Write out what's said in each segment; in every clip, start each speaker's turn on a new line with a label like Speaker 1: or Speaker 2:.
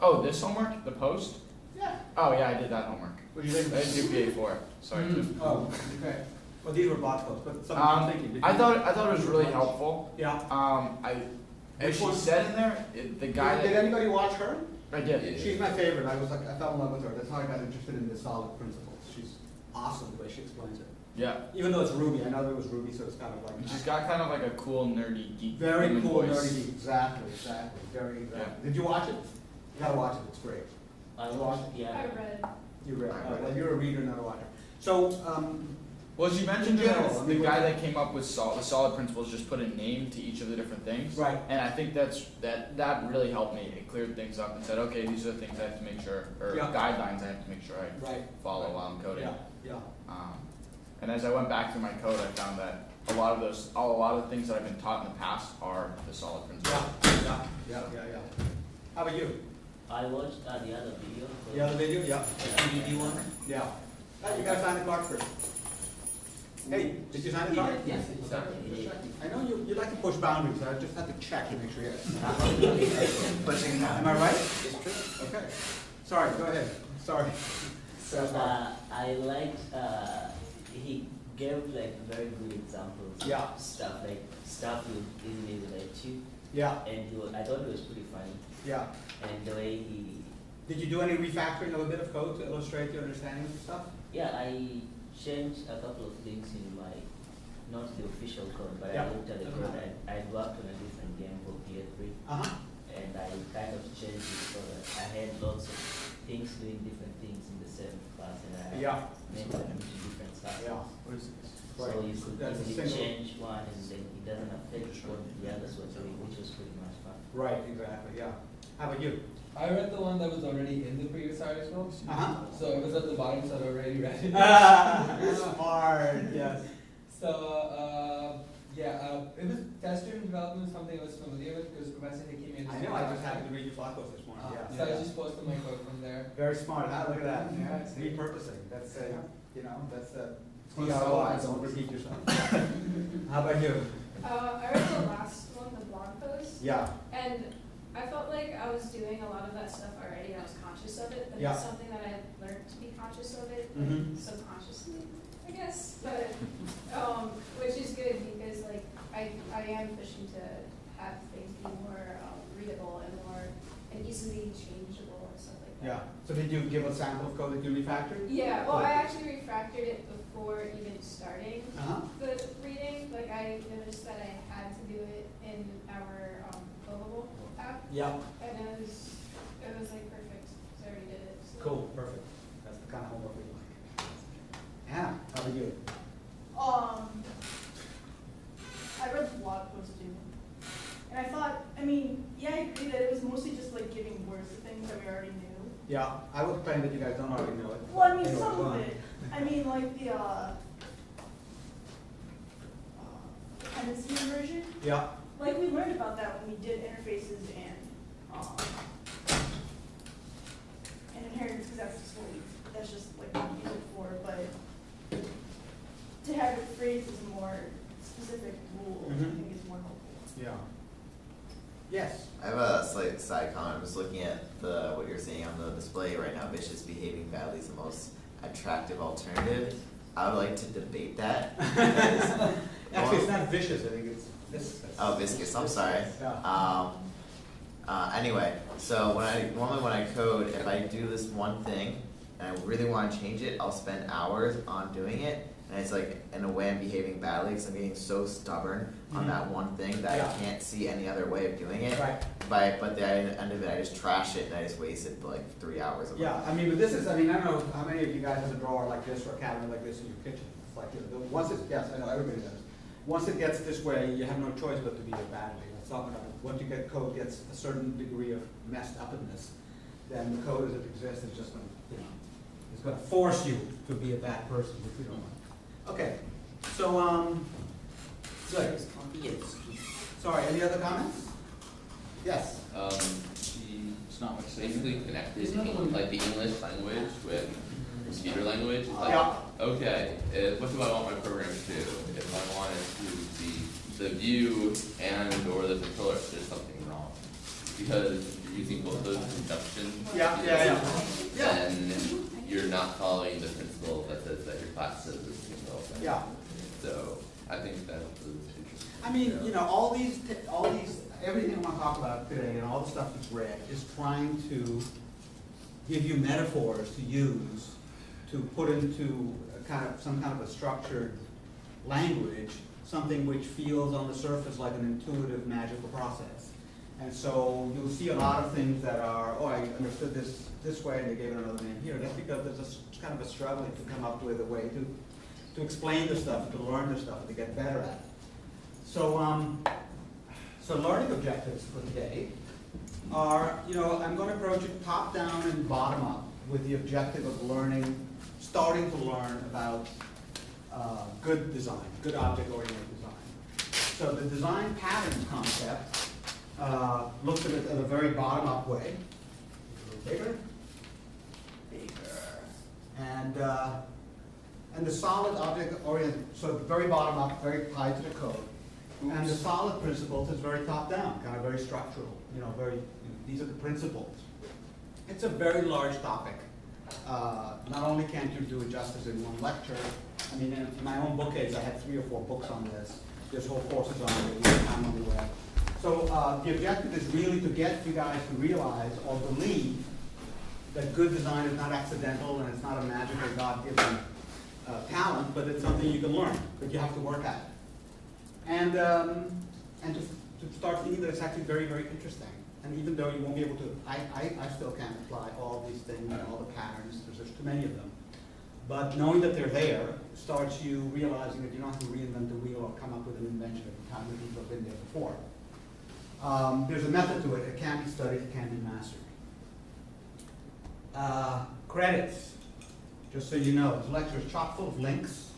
Speaker 1: Oh, this homework? The post?
Speaker 2: Yeah.
Speaker 1: Oh yeah, I did that homework.
Speaker 2: What do you think?
Speaker 1: I didn't do PA4. Sorry.
Speaker 2: Oh, okay. Well, these were block quotes, but something I'm thinking.
Speaker 1: I thought it was really helpful.
Speaker 2: Yeah.
Speaker 1: As she said in there, the guy
Speaker 2: Did anybody watch her?
Speaker 1: I did.
Speaker 3: Yeah.
Speaker 2: She's my favorite. I fell in love with her. That's how I got interested in the solid principles. She's awesome the way she explains it.
Speaker 1: Yeah.
Speaker 2: Even though it's Ruby, I know that it was Ruby, so it's kind of like.
Speaker 1: She's got kind of like a cool nerdy geek.
Speaker 2: Very cool,
Speaker 1: voice.
Speaker 2: nerdy geek. Exactly. Very exactly.
Speaker 1: Yeah.
Speaker 2: Did you watch it? You gotta watch it. It's great.
Speaker 4: I watched, yeah.
Speaker 5: I read.
Speaker 2: You read.
Speaker 1: I read
Speaker 2: Well, you're a reader, not a watcher. So,
Speaker 1: Well, she mentioned
Speaker 2: In general,
Speaker 1: that
Speaker 2: I
Speaker 1: the
Speaker 2: mean,
Speaker 1: guy that came up with the solid principles just put a name to each of the different things.
Speaker 2: right.
Speaker 1: And I think that really helped me. It cleared things up and said, okay, these are the things I have to make sure, or
Speaker 2: Yeah.
Speaker 1: guidelines I have to make sure I
Speaker 2: Right.
Speaker 1: follow while I'm coding.
Speaker 2: Yeah.
Speaker 1: And as I went back through my code, I found that a lot of the things that I've been taught in the past are the solid principles.
Speaker 2: Yeah. How about you?
Speaker 4: I watched the other video.
Speaker 2: The other video? Yeah.
Speaker 4: The DVD one.
Speaker 2: Yeah. You gotta sign the card first. Hey, did you sign the card?
Speaker 4: Yes,
Speaker 2: Just checking. I know you like to push boundaries. I just have to check to make sure you're pushing. Am I right?
Speaker 4: It's true.
Speaker 2: Okay. Sorry. Go ahead. Sorry.
Speaker 4: So I liked, he gave like very good examples.
Speaker 2: Yeah.
Speaker 4: Stuff you easily relate to.
Speaker 2: Yeah.
Speaker 4: And I thought it was pretty funny.
Speaker 2: Yeah.
Speaker 4: And the way he,
Speaker 2: Did you do any refactoring of a bit of code to illustrate your understanding of stuff?
Speaker 4: yeah, I changed a couple of things in my, not the official code, but
Speaker 2: Yeah.
Speaker 4: I looked at the code and I worked on a different game called PA3. And I kind of changed it so that I had lots of things doing different things in the same class, and I
Speaker 2: Yeah.
Speaker 4: made them into different classes.
Speaker 2: Yeah.
Speaker 1: What is this?
Speaker 4: So you could
Speaker 2: That's a
Speaker 4: easily
Speaker 2: single-
Speaker 4: change one and then it doesn't affect what the others were doing, which was pretty much fun.
Speaker 2: Right. Exactly. Yeah. How about you?
Speaker 6: I read the one that was already in the previous article, so it was at the bottom, so I already read it.
Speaker 2: Smart. Yes.
Speaker 6: So it was test-driven development, something I was familiar with because Professor Hickey made.
Speaker 2: I know. I just happened to read your blog post this morning. Yeah.
Speaker 6: So I just posted my code from there.
Speaker 2: Very smart. Look at that. Yeah. It's repurposing. That's that's
Speaker 1: Well,
Speaker 2: CROI. Don't repeat yourself. How about you?
Speaker 5: I read the last one, the blog post,
Speaker 2: Yeah.
Speaker 5: and I felt like I was doing a lot of that stuff already, and I was conscious of it, but
Speaker 2: Yeah.
Speaker 5: it's something that I learned to be conscious of it,
Speaker 2: Mhm.
Speaker 5: subconsciously, I guess, but, which is good, because like, I am pushing to have things be more readable and easily changeable and stuff like that.
Speaker 2: Yeah. So did you give a sample of code that you refactored?
Speaker 5: Yeah, well, I actually refactored it before even starting
Speaker 2: Uh-huh.
Speaker 5: the reading. Like, I noticed that I had to do it in our Billable app,
Speaker 2: Yeah.
Speaker 5: and it was like perfect, so I already did it. So.
Speaker 2: Cool. Perfect. That's the kind of homework we like. Anna, how about you?
Speaker 7: I read the blog post too. And I thought, I agree that it was mostly just like giving words to things that we already knew.
Speaker 2: Yeah. I will claim that you guys don't already know it.
Speaker 7: Well,
Speaker 2: Anyway,
Speaker 7: some
Speaker 2: go
Speaker 7: of
Speaker 2: on.
Speaker 7: it. Like the dependency inversion.
Speaker 2: Yeah.
Speaker 7: Like we learned about that when we did interfaces and inheritance, because that's just like what we use it for. But to have it phrased as a more specific rule, I think is more helpful.
Speaker 2: Yeah. Yes.
Speaker 3: I have a slight side comment. I'm just looking at what you're seeing on the display right now. Vicious behaving badly is the most attractive alternative. I would like to debate that.
Speaker 2: Actually, it's not vicious. I think it's viscous.
Speaker 3: Oh, viscous. I'm sorry.
Speaker 2: Yeah.
Speaker 3: Anyway, so normally when I code, if I do this one thing and I really want to change it, I'll spend hours on doing it. And it's like, in a way, I'm behaving badly because I'm getting so stubborn on that one thing that I can't see any other way of doing it.
Speaker 2: Right.
Speaker 3: But at the end of it, I just trash it and I just wasted like 3 hours of it.
Speaker 2: Yeah, but this is, I don't know how many of you guys have a drawer like this or a cabinet like this in your kitchen. It's like, once it's, yes, I know everybody does. Once it gets this way, you have no choice but to behave badly. That's not gonna, once you get code gets a certain degree of messed upness, then the code as it exists is just gonna, it's gonna force you to be a bad person, which we don't want. Okay, so, good.
Speaker 4: Yes.
Speaker 2: Sorry, any other comments? Yes.
Speaker 1: It's not much
Speaker 8: Basically connected like the English language with the speaker language. Like,
Speaker 2: Yeah.
Speaker 8: okay, what do I want my program to do? If I want it to see the view and or the controller, there's something wrong. Because using both those conjunctions.
Speaker 2: Yeah.
Speaker 8: Then you're not following the principle that says that your class says this single.
Speaker 2: Yeah.
Speaker 8: So I think that was interesting.
Speaker 2: I mean, you know, all these, everything I'm gonna talk about today and all the stuff that's read is trying to give you metaphors to use to put into some kind of a structured language, something which feels on the surface like an intuitive, magical process. And so you'll see a lot of things that are, oh, I understood this way, and they gave it another name here. That's because there's a kind of a struggling to come up with a way to explain the stuff, to learn the stuff, and to get better at it. So, so learning objectives for today are, you know, I'm going to approach it top down and bottom up with the objective of learning, starting to learn about good design, good object-oriented design. So the design pattern concept looks at it in a very bottom-up way. A little bigger. And the solid object-oriented, so very bottom-up, very tied to the code. And the solid principles is very top-down, kind of very structural. You know, these are the principles. It's a very large topic. Not only can't you do it justice in one lecture, I mean, in my own bookcase, I have 3 or 4 books on this. There's whole courses on it, there's time on the web. So the objective is really to get you guys to realize or believe that good design is not accidental and it's not a magical God-given talent, but it's something you can learn, but you have to work at it. And to start thinking that it's actually very, very interesting. And even though you won't be able to, I still can't apply all these things and all the patterns, because there's too many of them. But knowing that they're there starts you realizing that you don't have to reinvent the wheel or come up with an invention every time that people have been there before. There's a method to it. It can be studied, it can be mastered. Credits, just so you know, this lecture is chock full of links.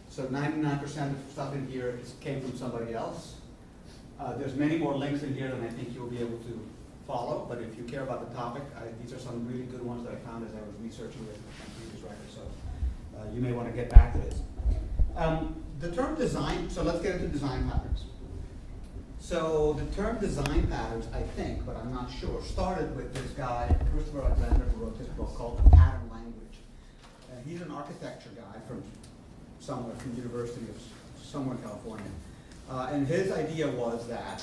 Speaker 2: So 99% of stuff in here came from somebody else. There's many more links in here than I think you'll be able to follow, but if you care about the topic, these are some really good ones that I found as I was researching with my previous writer, so you may want to get back to this. The term design, so let's get into design patterns. So the term design patterns, I think, but I'm not sure, started with this guy, Christopher Alexander, who wrote this book called Pattern Language. He's an architecture guy from somewhere, from the University of somewhere in California. And his idea was that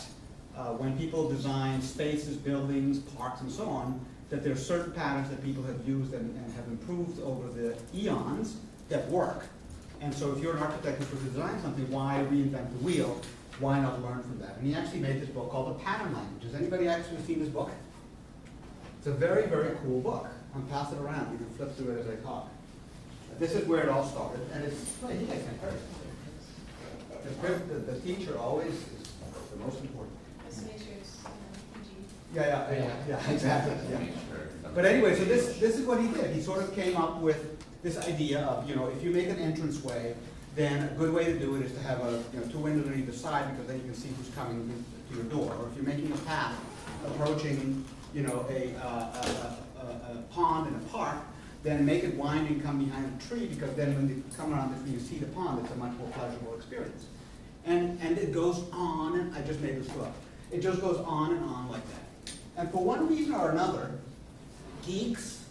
Speaker 2: when people design spaces, buildings, parks, and so on, that there are certain patterns that people have used and have improved over the eons that work. And so if you're an architect who wants to design something, why reinvent the wheel? Why not learn from that? And he actually made this book called The Pattern Language. Has anybody actually seen this book? It's a very, very cool book. I'll pass it around. You can flip through it as I talk. This is where it all started, and it's, well, you guys can hear it. The teacher always is the most important.
Speaker 5: Just make sure it's PG.
Speaker 2: Yeah, exactly. Yeah. But anyway, so this is what he did. He sort of came up with this idea of, you know, if you make an entranceway, then a good way to do it is to have two windows on either side, because then you can see who's coming to your door. Or if you're making a path approaching, you know, a pond in a park, then make it winding, come behind a tree, because then when you come around the tree, you see the pond. It's a much more pleasurable experience. And it goes on, and I just made this up. It just goes on and on like that. And for one reason or another, geeks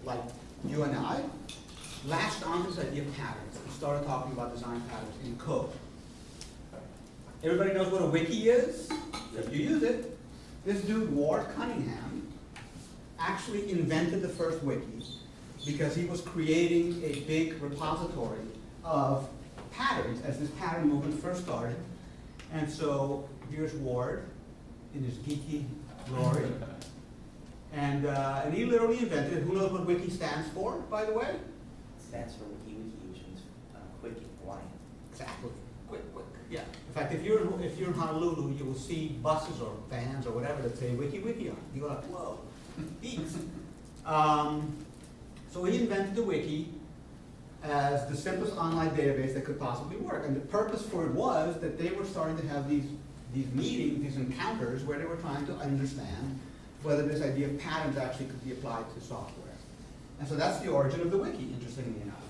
Speaker 2: like you and I latched on this idea of patterns and started talking about design patterns in code. Everybody knows what a wiki is? If you use it. This dude, Ward Cunningham, actually invented the first wiki because he was creating a big repository of patterns as this pattern movement first started. And so here's Ward in his geeky glory. And he literally invented it. Who knows what wiki stands for, by the way?
Speaker 4: Stands for wiki, which means quick in Hawaiian.
Speaker 2: Exactly. Quick. Yeah. In fact, if you're in Honolulu, you will see buses or vans or whatever that say wiki on it. You go like, whoa, geeks. So he invented the wiki as the simplest online database that could possibly work. And the purpose for it was that they were starting to have these meetings, these encounters, where they were trying to understand whether this idea of patterns actually could be applied to software. And so that's the origin of the wiki, interestingly enough.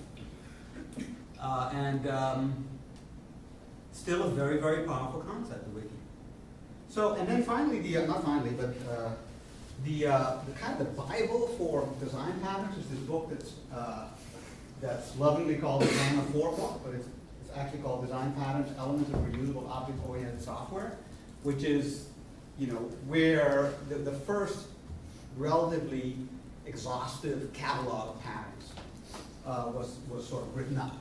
Speaker 2: Still a very, very powerful concept, the wiki. So, and then finally, not finally, but The kind of the Bible for design patterns is this book that's lovingly called the Gang of Four book, but it's actually called Design Patterns, Elements of Reusable Object-Oriented Software, which is, where the first relatively exhaustive catalog of patterns was sort of written up.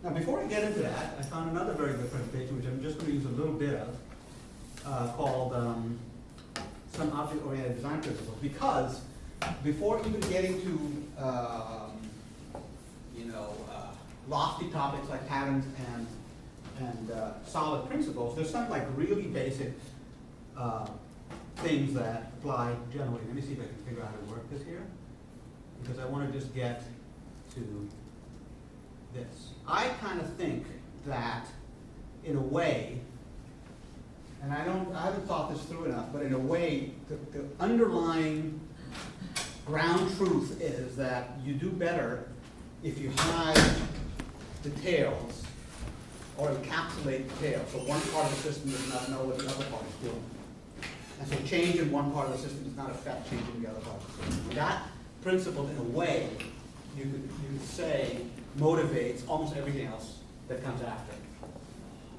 Speaker 2: Now, before I get into that, I found another very good presentation, which I'm just going to use a little bit of, called Some Object-Oriented Design Principles, because before even getting to lofty topics like patterns and solid principles, there's some like really basic things that apply generally. Let me see if I can figure out how to work this here, because I want to just get to this. I kind of think that, in a way, and I haven't thought this through enough, but in a way, the underlying ground truth is that you do better if you hide details or encapsulate details. So one part of the system does not know what the other part is doing. And so change in one part of the system does not affect change in the other part of the system. That principle, in a way, you could say, motivates almost everything else that comes after.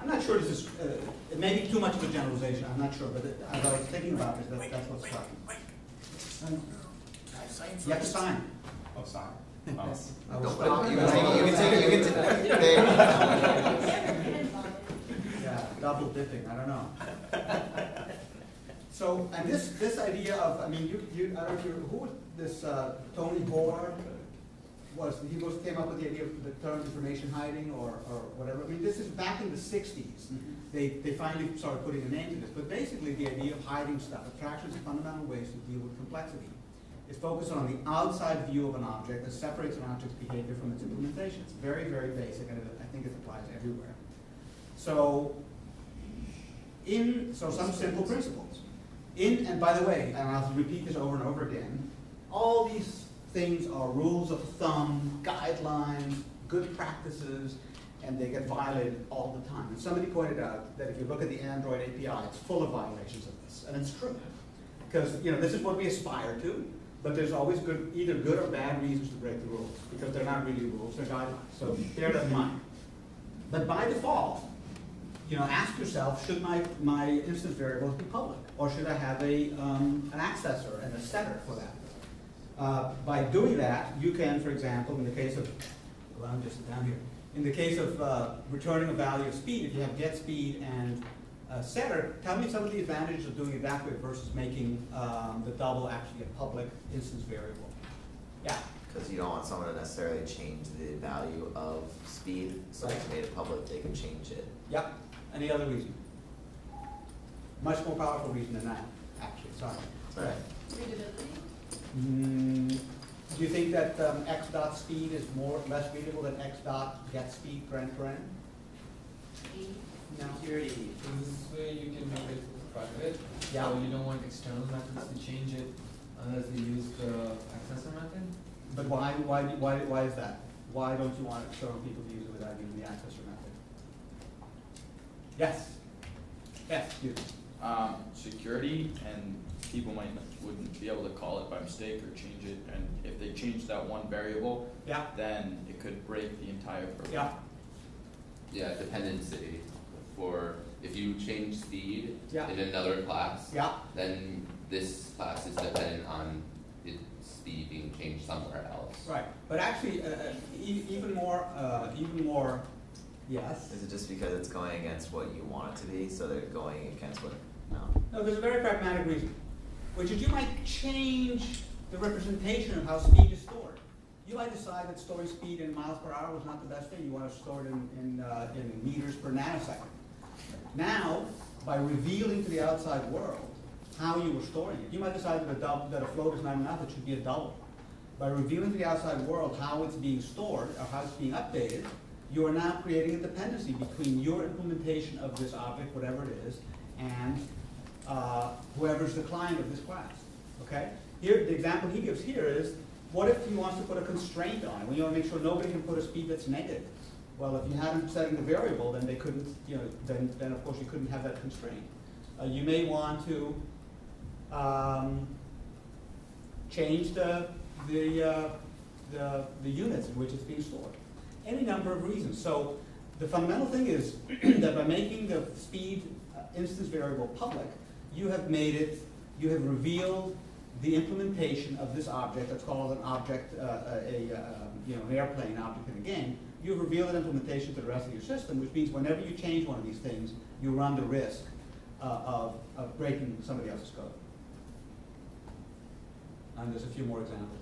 Speaker 2: I'm not sure this is, it may be too much of a generalization, I'm not sure, but as I was thinking about this, that's what's striking. You have to sign.
Speaker 1: Oh, sorry.
Speaker 2: I will
Speaker 3: Don't
Speaker 2: stop.
Speaker 3: put it- you can take.
Speaker 2: Yeah, double dipping, I don't know. So, and this idea of, I mean, I don't know if who was this, Tony Hoare? Came up with the idea of the term information hiding or whatever. I mean, this is back in the 60s. They finally started putting a name to this. But basically the idea of hiding stuff, abstractions are fundamental ways to deal with complexity. It's focused on the outside view of an object that separates an object's behavior from its implementation. It's very, very basic, and I think it applies everywhere. So, some simple principles. And by the way, and I'll repeat this over and over again, all these things are rules of thumb, guidelines, good practices, and they get violated all the time. And somebody pointed out that if you look at the Android API, it's full of violations of this, and it's true. Because this is what we aspire to, but there's always either good or bad reasons to break the rules, because they're not really rules, they're guidelines. So bear that in mind. But by default, ask yourself, should my instance variables be public? Or should I have an accessor and a setter for that? By doing that, you can, for example, in the case of, well, I'm just down here. In the case of returning a value of speed, if you have get speed and setter, tell me some of the advantages of doing it that way versus making the double actually a public instance variable. Yeah?
Speaker 3: Because you don't want someone to necessarily change the value of speed, so if you made it public, they can change it.
Speaker 2: Yep. Any other reason? Much more powerful reason than that, actually. Sorry.
Speaker 3: Right.
Speaker 5: Readability?
Speaker 2: Do you think that x dot speed is less readable than x dot get speed paren?
Speaker 6: No. Security. So this way you can make it private.
Speaker 2: Yeah.
Speaker 6: So you don't want external methods to change it unless they use the accessor method.
Speaker 2: But why is that? Why don't you want external people to use it without using the accessor method? Yes. Yes, you.
Speaker 1: Security, and people wouldn't be able to call it by mistake or change it, and if they change that one variable,
Speaker 2: Yeah.
Speaker 1: then it could break the entire program.
Speaker 2: Yeah.
Speaker 8: Yeah, dependency. For if you change speed
Speaker 2: Yeah.
Speaker 8: in another class,
Speaker 2: Yeah.
Speaker 8: then this class is dependent on its speed being changed somewhere else.
Speaker 2: Right. But actually, even more. Yes.
Speaker 3: Is it just because it's going against what you want it to be, so they're going against what, no?
Speaker 2: No, there's a very pragmatic reason, which is you might change the representation of how speed is stored. You might decide that storing speed in miles per hour was not the best thing. You want to store it in meters per nanosecond. Now, by revealing to the outside world how you were storing it, you might decide that a float is not enough, it should be a double. By revealing to the outside world how it's being stored or how it's being updated, you are now creating a dependency between your implementation of this object, whatever it is, and whoever's the client of this class. Okay? Here, the example he gives here is, what if he wants to put a constraint on it? Well, you want to make sure nobody can put a speed that's negative. Well, if you had them setting the variable, then they couldn't, then of course you couldn't have that constraint. You may want to change the units in which it's being stored. Any number of reasons. So the fundamental thing is that by making the speed instance variable public, you have revealed the implementation of this object that's called an object, an airplane object in a game. You've revealed an implementation to the rest of your system, which means whenever you change one of these things, you run the risk of breaking somebody else's code. And there's a few more examples.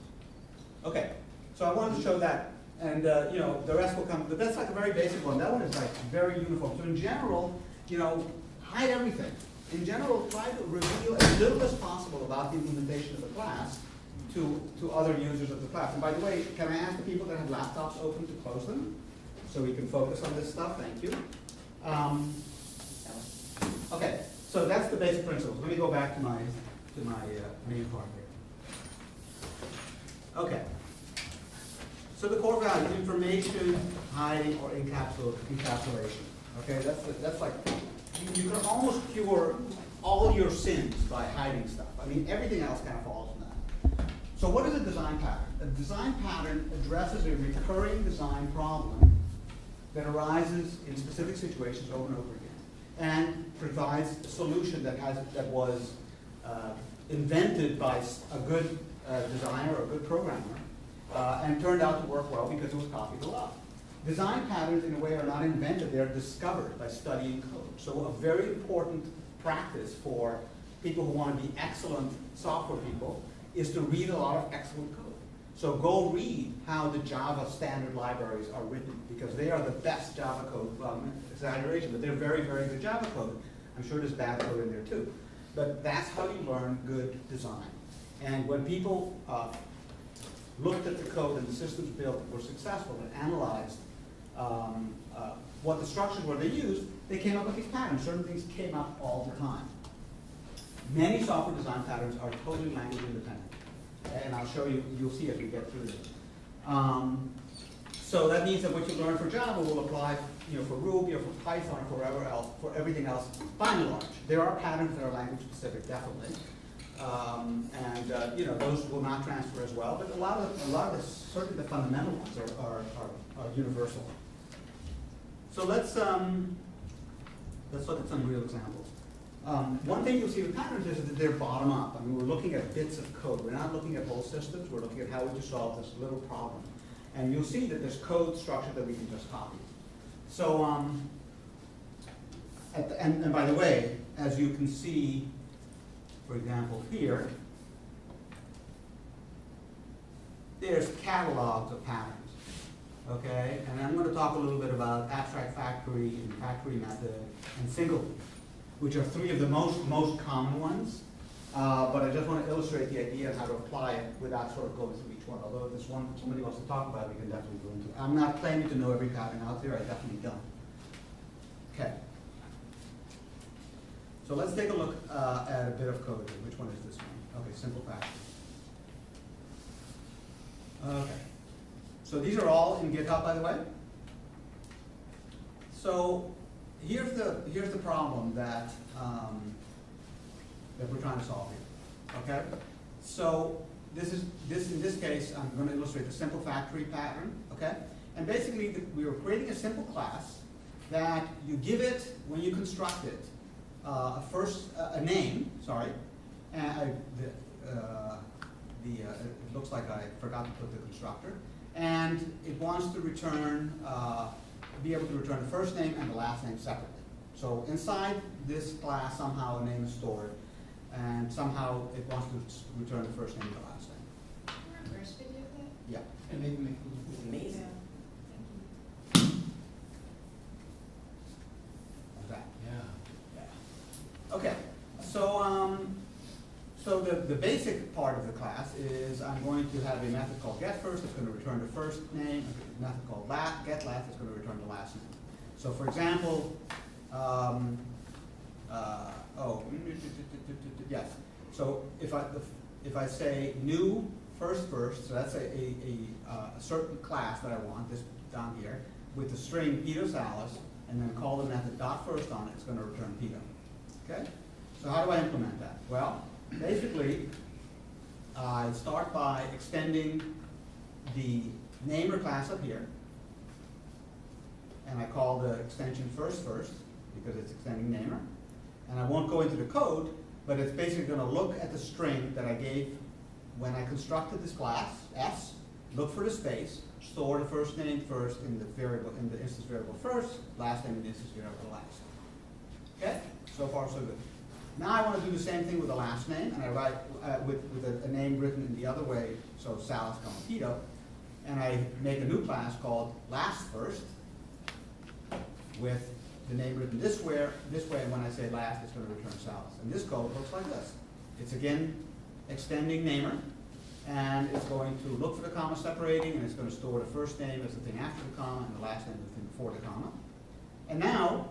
Speaker 2: Okay, so I wanted to show that, and the rest will come, but that's like a very basic one. That one is like very uniform. So in general, hide everything. In general, try to reveal as little as possible about the implementation of the class to other users of the class. And by the way, can I ask the people that have laptops open to close them so we can focus on this stuff? Thank you. Okay, so that's the basic principles. Let me go back to my main part here. Okay. So the core value, information, hiding, or encapsulation. Okay, that's like, you can almost cure all your sins by hiding stuff. I mean, everything else kind of falls in that. So what is a design pattern? A design pattern addresses a recurring design problem that arises in specific situations over and over again, and provides a solution that was invented by a good designer or a good programmer, and turned out to work well because it was copied a lot. Design patterns, in a way, are not invented, they're discovered by studying code. So a very important practice for people who want to be excellent software people is to read a lot of excellent code. So go read how the Java standard libraries are written, because they are the best Java code. Well, exaggeration, but they're very, very good Java code. I'm sure there's bad code in there too. But that's how you learn good design. And when people looked at the code and the systems built were successful and analyzed what the structures were they used, they came up with these patterns. Certain things came up all the time. Many software design patterns are totally language independent. And I'll show you, you'll see as we get through this. So that means that what you learn for Java will apply for Ruby or for Python or wherever else, for everything else, by and large. There are patterns that are language specific, definitely. Those will not transfer as well, but a lot of certainly the fundamental ones are universal. So let's look at some real examples. One thing you'll see with patterns is that they're bottom up. I mean, we're looking at bits of code. We're not looking at whole systems. We're looking at how would you solve this little problem. And you'll see that there's code structure that we can just copy. So, and by the way, as you can see, for example, here, there's catalogs of patterns. Okay, and I'm going to talk a little bit about abstract factory and factory method and single leaf, which are three of the most common ones. But I just want to illustrate the idea of how to apply it without sort of going through each one. Although if there's one somebody wants to talk about, we can definitely go into it. I'm not claiming to know every pattern out there. I definitely don't. Okay. So let's take a look at a bit of code here. Which one is this one? Okay, simple factory. Okay. So these are all in GitHub, by the way. So here's the problem that we're trying to solve here. Okay. So in this case, I'm going to illustrate the simple factory pattern. Okay. And basically, we are creating a simple class that you give it when you construct it a name. Sorry, and it looks like I forgot to put the constructor. And it wants to return, be able to return the first name and the last name separately. So inside this class, somehow a name is stored, and somehow it wants to return the first name and the last name.
Speaker 5: Reverse video of that?
Speaker 2: Yeah.
Speaker 6: And maybe make it
Speaker 4: Amazing.
Speaker 2: Like that.
Speaker 6: Yeah.
Speaker 2: Okay. So the basic part of the class is I'm going to have a method called getFirst that's going to return the first name, a method called getLast that's going to return the last name. So for example, yes. So if I say new first, so that's a certain class that I want, this down here, with the string Peter Salas, and then call the method .first on it, it's going to return Peter. Okay? So how do I implement that? Well, basically, I start by extending the namer class up here, and I call the extension first because it's extending namer. And I won't go into the code, but it's basically going to look at the string that I gave when I constructed this class, S, look for the space, store the first name first in the variable, in the instance variable first, last name in the instance variable last. Okay? So far so good. Now I want to do the same thing with the last name, and I write with a name written in the other way, so Salas, Tito, and I make a new class called last first with the name written this way, and when I say last, it's going to return Salas. And this code looks like this. It's again extending namer, and it's going to look for the comma separating, and it's going to store the first name as the thing after the comma, and the last name as the thing before the comma. And now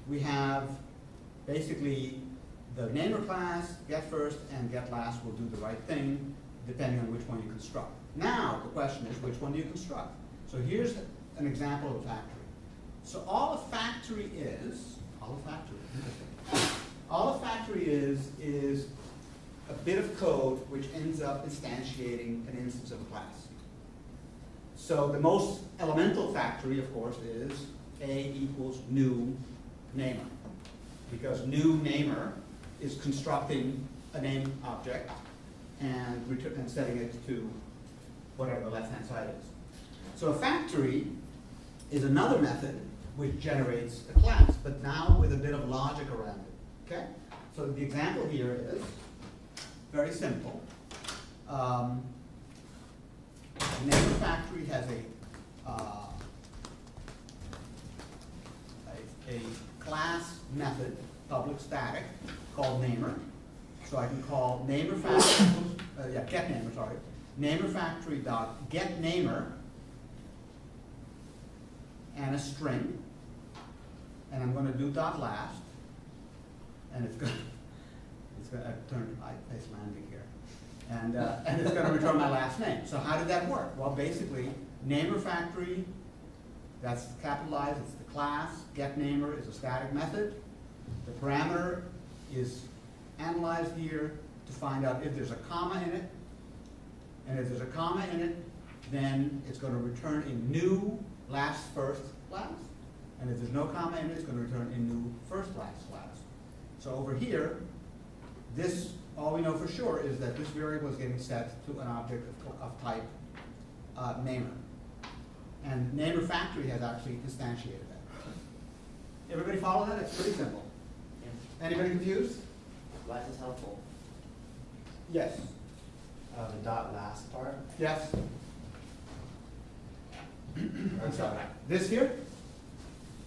Speaker 2: we have basically the namer class, get first and get last will do the right thing depending on which one you construct. Now the question is, which one do you construct? So here's an example of a factory. So all a factory is a bit of code which ends up instantiating an instance of a class. So the most elemental factory, of course, is A equals new namer, because new namer is constructing a name object and setting it to whatever the left-hand side is. So a factory is another method which generates a class, but now with a bit of logic around it. Okay? So the example here is very simple. The namer factory has a class method, public static, called namer. So I can call namer factory, get namer, sorry. Namer factory dot get namer and a string, and I'm going to do dot last, and it's going to turn Icelandic here, and it's going to return my last name. So how did that work? Well, basically, namer factory, that's capitalized, it's the class. Get namer is a static method. The parameter is analyzed here to find out if there's a comma in it, and if there's a comma in it, then it's going to return a new last first class, and if there's no comma in it, it's going to return a new first last class. So over here, this, all we know for sure is that this variable is getting set to an object of type namer. And namer factory has actually instantiated that. Everybody follow that? It's pretty simple.
Speaker 4: Yeah.
Speaker 2: Anybody confused?
Speaker 4: Why is this helpful?
Speaker 2: Yes.
Speaker 9: The dot last part.
Speaker 2: Yes. I'm sorry. This here?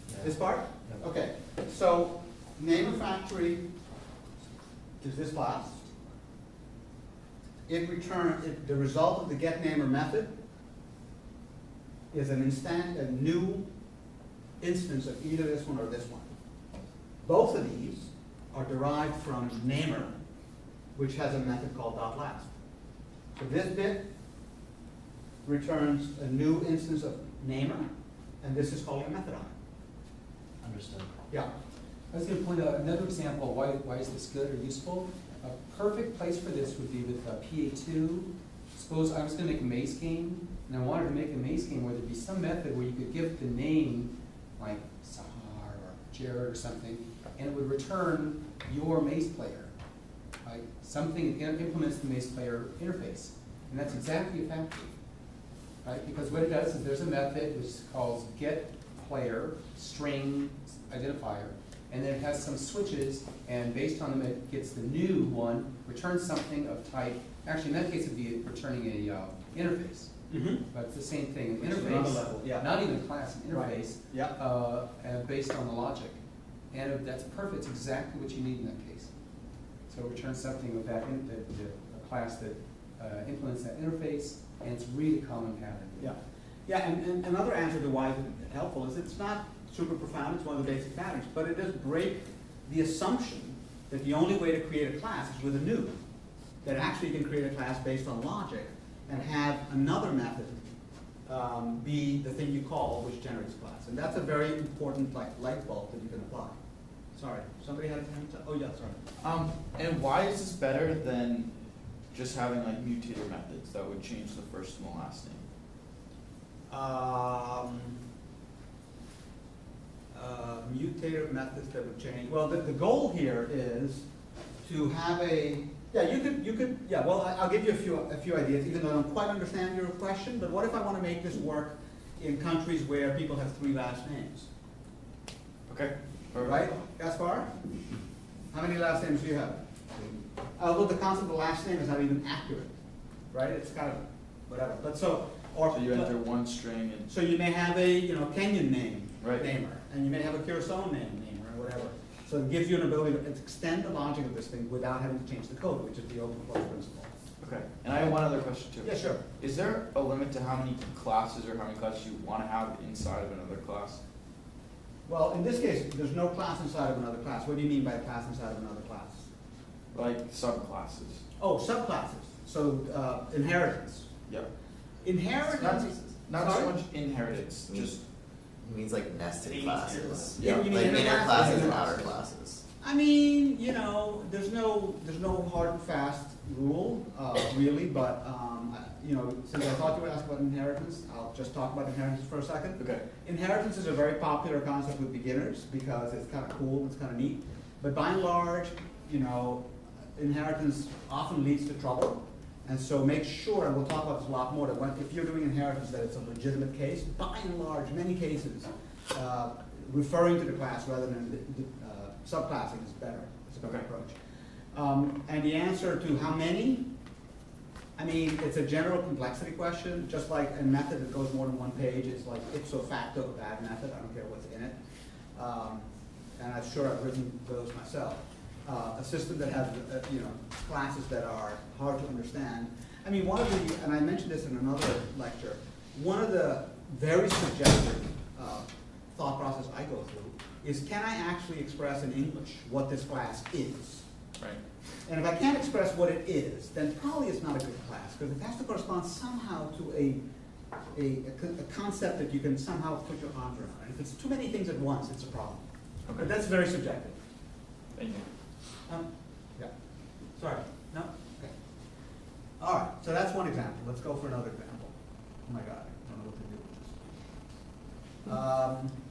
Speaker 9: Yeah.
Speaker 2: This part?
Speaker 9: Yeah.
Speaker 2: Okay. So namer factory is this class. It returns the result of the get namer method is a new instance of either this one or this one. Both of these are derived from namer, which has a method called dot last. So this bit returns a new instance of namer, and this is called a method on it.
Speaker 9: Understood.
Speaker 2: Yeah.
Speaker 10: I was going to point out another example. Why is this good or useful? A perfect place for this would be with PA2. Suppose I was going to make a maze game, and I wanted to make a maze game where there'd be some method where you could give the name, like Sahar or Jared or something, and it would return your maze player. Like something that implements the maze player interface. And that's exactly a factory. Right? Because what it does is there's a method which calls get player string identifier, and then it has some switches, and based on them it gets the new one, returns something of type, actually in that case it'd be returning a interface.
Speaker 2: Mm-hmm.
Speaker 10: But it's the same thing, an
Speaker 2: Which is another
Speaker 10: interface,
Speaker 2: level, yeah.
Speaker 10: not even class, an
Speaker 2: Right.
Speaker 10: interface,
Speaker 2: Yeah.
Speaker 10: based on the logic. And that's perfect, it's exactly what you need in that case. So it returns something with that, a class that implements that interface, and it's really common pattern.
Speaker 2: Yeah. Yeah, and another answer to why it's helpful is it's not super profound, it's one of the basic patterns, but it does break the assumption that the only way to create a class is with a new. That actually you can create a class based on logic and have another method be the thing you call which generates a class. And that's a very important light bulb that you can apply. Sorry, somebody had a hand to, oh yeah, sorry.
Speaker 1: And why is this better than just having like mutator methods that would change the first and the last name?
Speaker 2: Mutator methods that would change, well, the goal here is to have yeah, you could, yeah, well, I'll give you a few ideas, even though I don't quite understand your question, but what if I want to make this work in countries where people have 3 last names?
Speaker 1: Okay.
Speaker 2: Right, Gaspar? How many last names do you have? Although the concept of last name is not even accurate, right? It's kind of whatever, but so, or.
Speaker 1: So you enter one string and.
Speaker 2: So you may have a, Kenyan name,
Speaker 1: Right.
Speaker 2: namer, and you may have a Curacao namer, or whatever. So it gives you an ability to extend the logic of this thing without having to change the code, which is the open close principle.
Speaker 1: Okay. And I have one other question too.
Speaker 2: Yeah, sure.
Speaker 1: Is there a limit to how many classes or how many classes you want to have inside of another class?
Speaker 2: Well, in this case, there's no class inside of another class. What do you mean by a class inside of another class?
Speaker 1: Like subclasses.
Speaker 2: Oh, subclasses. So inheritance.
Speaker 1: Yep.
Speaker 2: Inheritance.
Speaker 1: Not so
Speaker 2: Sorry?
Speaker 1: much inheritance, just.
Speaker 3: He means like nested classes.
Speaker 2: Yeah, you mean
Speaker 3: Like
Speaker 2: inner
Speaker 3: inner
Speaker 2: classes,
Speaker 3: classes
Speaker 2: inner
Speaker 3: and outer
Speaker 2: classes.
Speaker 3: classes.
Speaker 2: I mean, there's no hard and fast rule, really, but, since I thought you would ask about inheritance, I'll just talk about inheritance for a second.
Speaker 1: Okay.
Speaker 2: Inheritance is a very popular concept with beginners because it's kind of cool, it's kind of neat. But by and large, inheritance often leads to trouble. And so make sure, and we'll talk about this a lot more, that if you're doing inheritance, that it's a legitimate case. By and large, many cases, referring to the class rather than subclassing is better. It's a better approach. And the answer to how many, I mean, it's a general complexity question. Just like a method that goes more than one page is like ipso facto a bad method. I don't care what's in it. And I'm sure I've written those myself. A system that has, classes that are hard to understand. I mean, and I mentioned this in another lecture, one of the very subjective thought process I go through is, can I actually express in English what this class is?
Speaker 1: Right.
Speaker 2: And if I can't express what it is, then probably it's not a good class, because it has to correspond somehow to a concept that you can somehow put your arms around. And if it's too many things at once, it's a problem.
Speaker 1: Okay.
Speaker 2: But that's very subjective.
Speaker 1: Thank you.
Speaker 2: Yeah. Sorry. No? Okay. All right. So that's one example. Let's go for another example. Oh my God. I don't know what to do with this.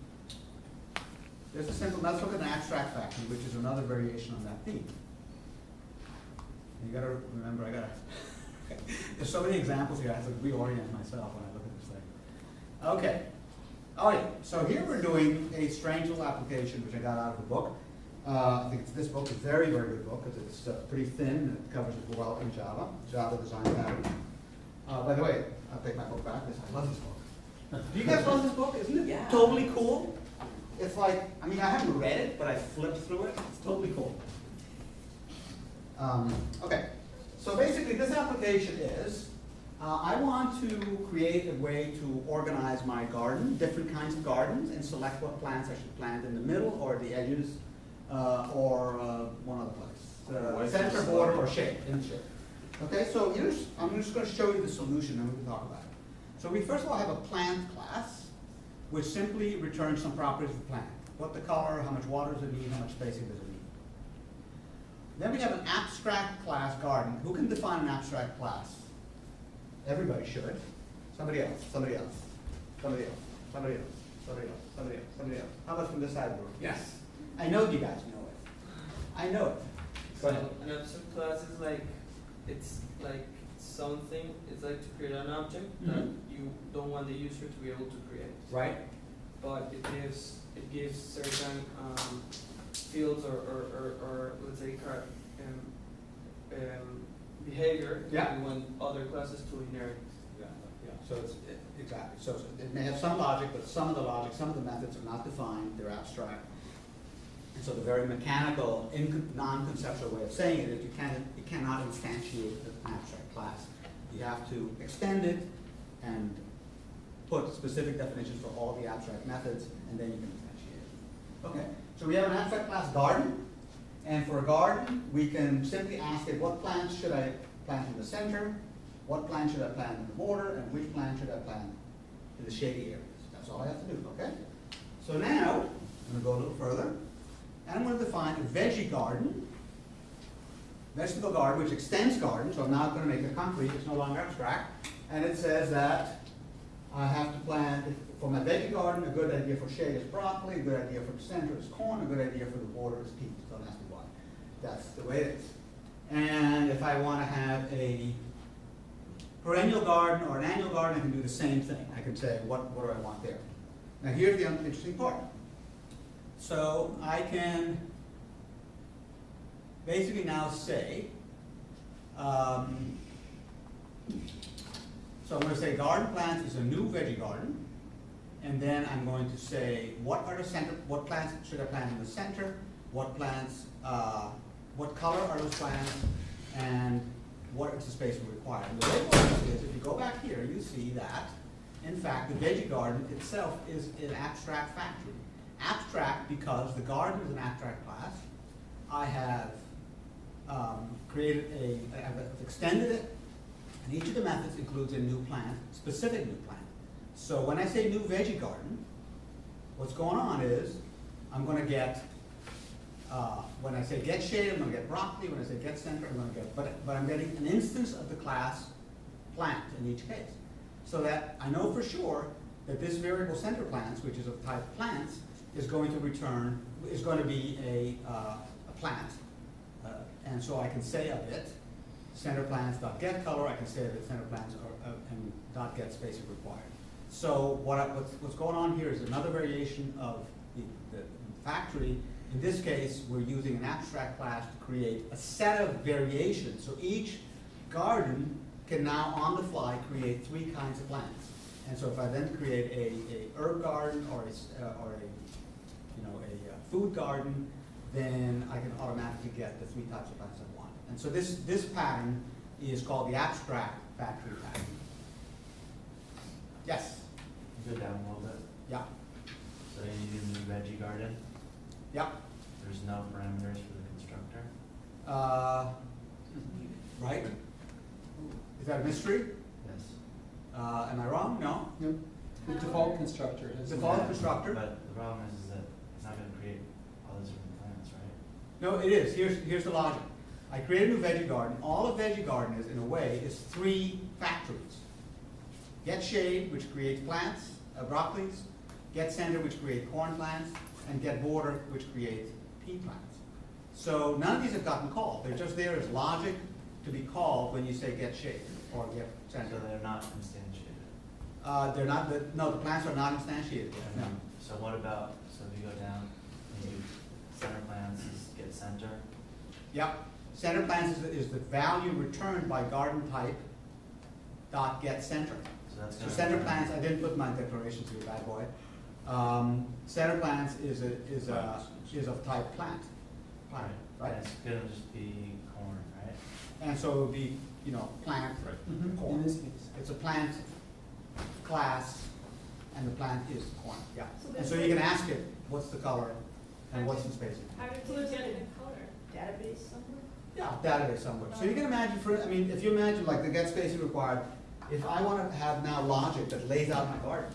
Speaker 2: There's a simple, let's look at an abstract factory, which is another variation on that theme. And you gotta remember, there's so many examples here, I have to reorient myself when I look at this thing. Okay. Oh yeah. So here we're doing a strange little application, which I got out of the book. I think this book is a very, very good book because it's pretty thin and it covers it well in Java design pattern. By the way, I'll take my book back. I love this book. Do you guys love this book? Isn't it totally cool? It's like, I mean, I haven't read it, but I flipped through it. It's totally cool. Okay, so basically this application is, I want to create a way to organize my garden, different kinds of gardens, and select what plants I should plant in the middle or the edges. Or one other place. Center, border, or shape, in the shape. Okay, so I'm just going to show you the solution and we can talk about it. So we first of all have a plant class, which simply returns some properties of the plant. What the color, how much water does it need, how much spacing does it need. Then we have an abstract class garden. Who can define an abstract class? Everybody should. Somebody else, somebody else, somebody else, somebody else, somebody else, somebody else, somebody else. How about from this side of the room? Yes. I know you guys know it. I know it. Go ahead.
Speaker 11: An abstract class is it's like something, it's like to create an object that you don't want the user to be able to create.
Speaker 2: Right.
Speaker 11: But it gives certain fields or let's say behavior
Speaker 2: Yeah.
Speaker 11: you want other classes to inherit.
Speaker 2: Yeah. So it's exactly. So it may have some logic, but some of the methods are not defined. They're abstract. And so the very mechanical, non-conceptual way of saying it is you cannot instantiate an abstract class. You have to extend it and put specific definitions for all the abstract methods, and then you can instantiate it. Okay, so we have an abstract class garden, and for a garden, we can simply ask it, what plants should I plant in the center, what plant should I plant in the border, and which plant should I plant in the shady areas. That's all I have to do, okay? So now, I'm going to go a little further. and I'm going to define a veggie garden, vegetable garden, which extends garden, so I'm now going to make it concrete, it's no longer abstract, and it says that I have to plant, for my veggie garden, a good idea for shade is broccoli, a good idea for the center is corn, a good idea for the border is peas. Don't ask me why. That's the way it is. And if I want to have a perennial garden or an annual garden, I can do the same thing. I can say, what do I want there? Now here's the interesting part. So I can basically now say, so I'm going to say garden plants is a new veggie garden, and then I'm going to say what plants should I plant in the center, what plants, what color are those plants, and what is the spacing required. And the way it works is, if you go back here, you see that, in fact, the veggie garden itself is an abstract factory. Abstract because the garden is an abstract class. I have I've extended it, and each of the methods includes a new plant, specific new plant. So when I say new veggie garden, what's going on is I'm going to get, when I say get shade, I'm going to get broccoli. When I say get center, I'm going to get, but I'm getting an instance of the class plant in each case. So that I know for sure that this variable center plants, which is of type plants, is going to be a plant. And so I can say of it, center plants dot get color, I can say that center plants are, and dot get spacing required. So what's going on here is another variation of the factory. In this case, we're using an abstract class to create a set of variations. So each garden can now, on the fly, create 3 kinds of plants. And so if I then create a herb garden or a food garden, then I can automatically get the 3 types of plants I want. And so this pattern is called the abstract factory pattern. Yes?
Speaker 9: Go down a little bit.
Speaker 2: Yeah.
Speaker 9: So you do the veggie garden.
Speaker 2: Yeah.
Speaker 9: There's no parameters for the constructor.
Speaker 2: Right? Is that a mystery?
Speaker 9: Yes.
Speaker 2: Am I wrong? No?
Speaker 10: No, the default constructor has.
Speaker 2: Default constructor?
Speaker 9: But the problem is that it's not going to create all those different plants, right?
Speaker 2: No, it is. Here's the logic. I create a new veggie garden. All a veggie garden is, in a way, is 3 factories. Get shade, which creates plants, broccolis. Get center, which creates corn plants. And get border, which creates pea plants. So none of these have gotten called. They're just there as logic to be called when you say get shade or get center.
Speaker 9: So they're not instantiated.
Speaker 2: They're not. No, the plants are not instantiated. No.
Speaker 9: So what about, so if you go down, and you center plants is get center?
Speaker 2: Yep. Center plants is the value returned by garden type dot get center. So center plants, I didn't put my declarations here, bad boy. Center plants is of type plant. Right.
Speaker 9: And it's going to just be corn, right?
Speaker 2: And so it would be, plant, corn.
Speaker 10: In this case.
Speaker 2: It's a plant class, and the plant is corn, yeah.
Speaker 7: So
Speaker 2: And
Speaker 7: this
Speaker 2: so you can ask it, what's the color, and what's the spacing?
Speaker 5: How did
Speaker 7: So
Speaker 5: you
Speaker 7: is
Speaker 5: get
Speaker 7: it
Speaker 5: the color?
Speaker 7: database somewhere?
Speaker 2: Yeah, database somewhere. So you can imagine, if you imagine like the get spacing required, if I want to have now logic that lays out my garden,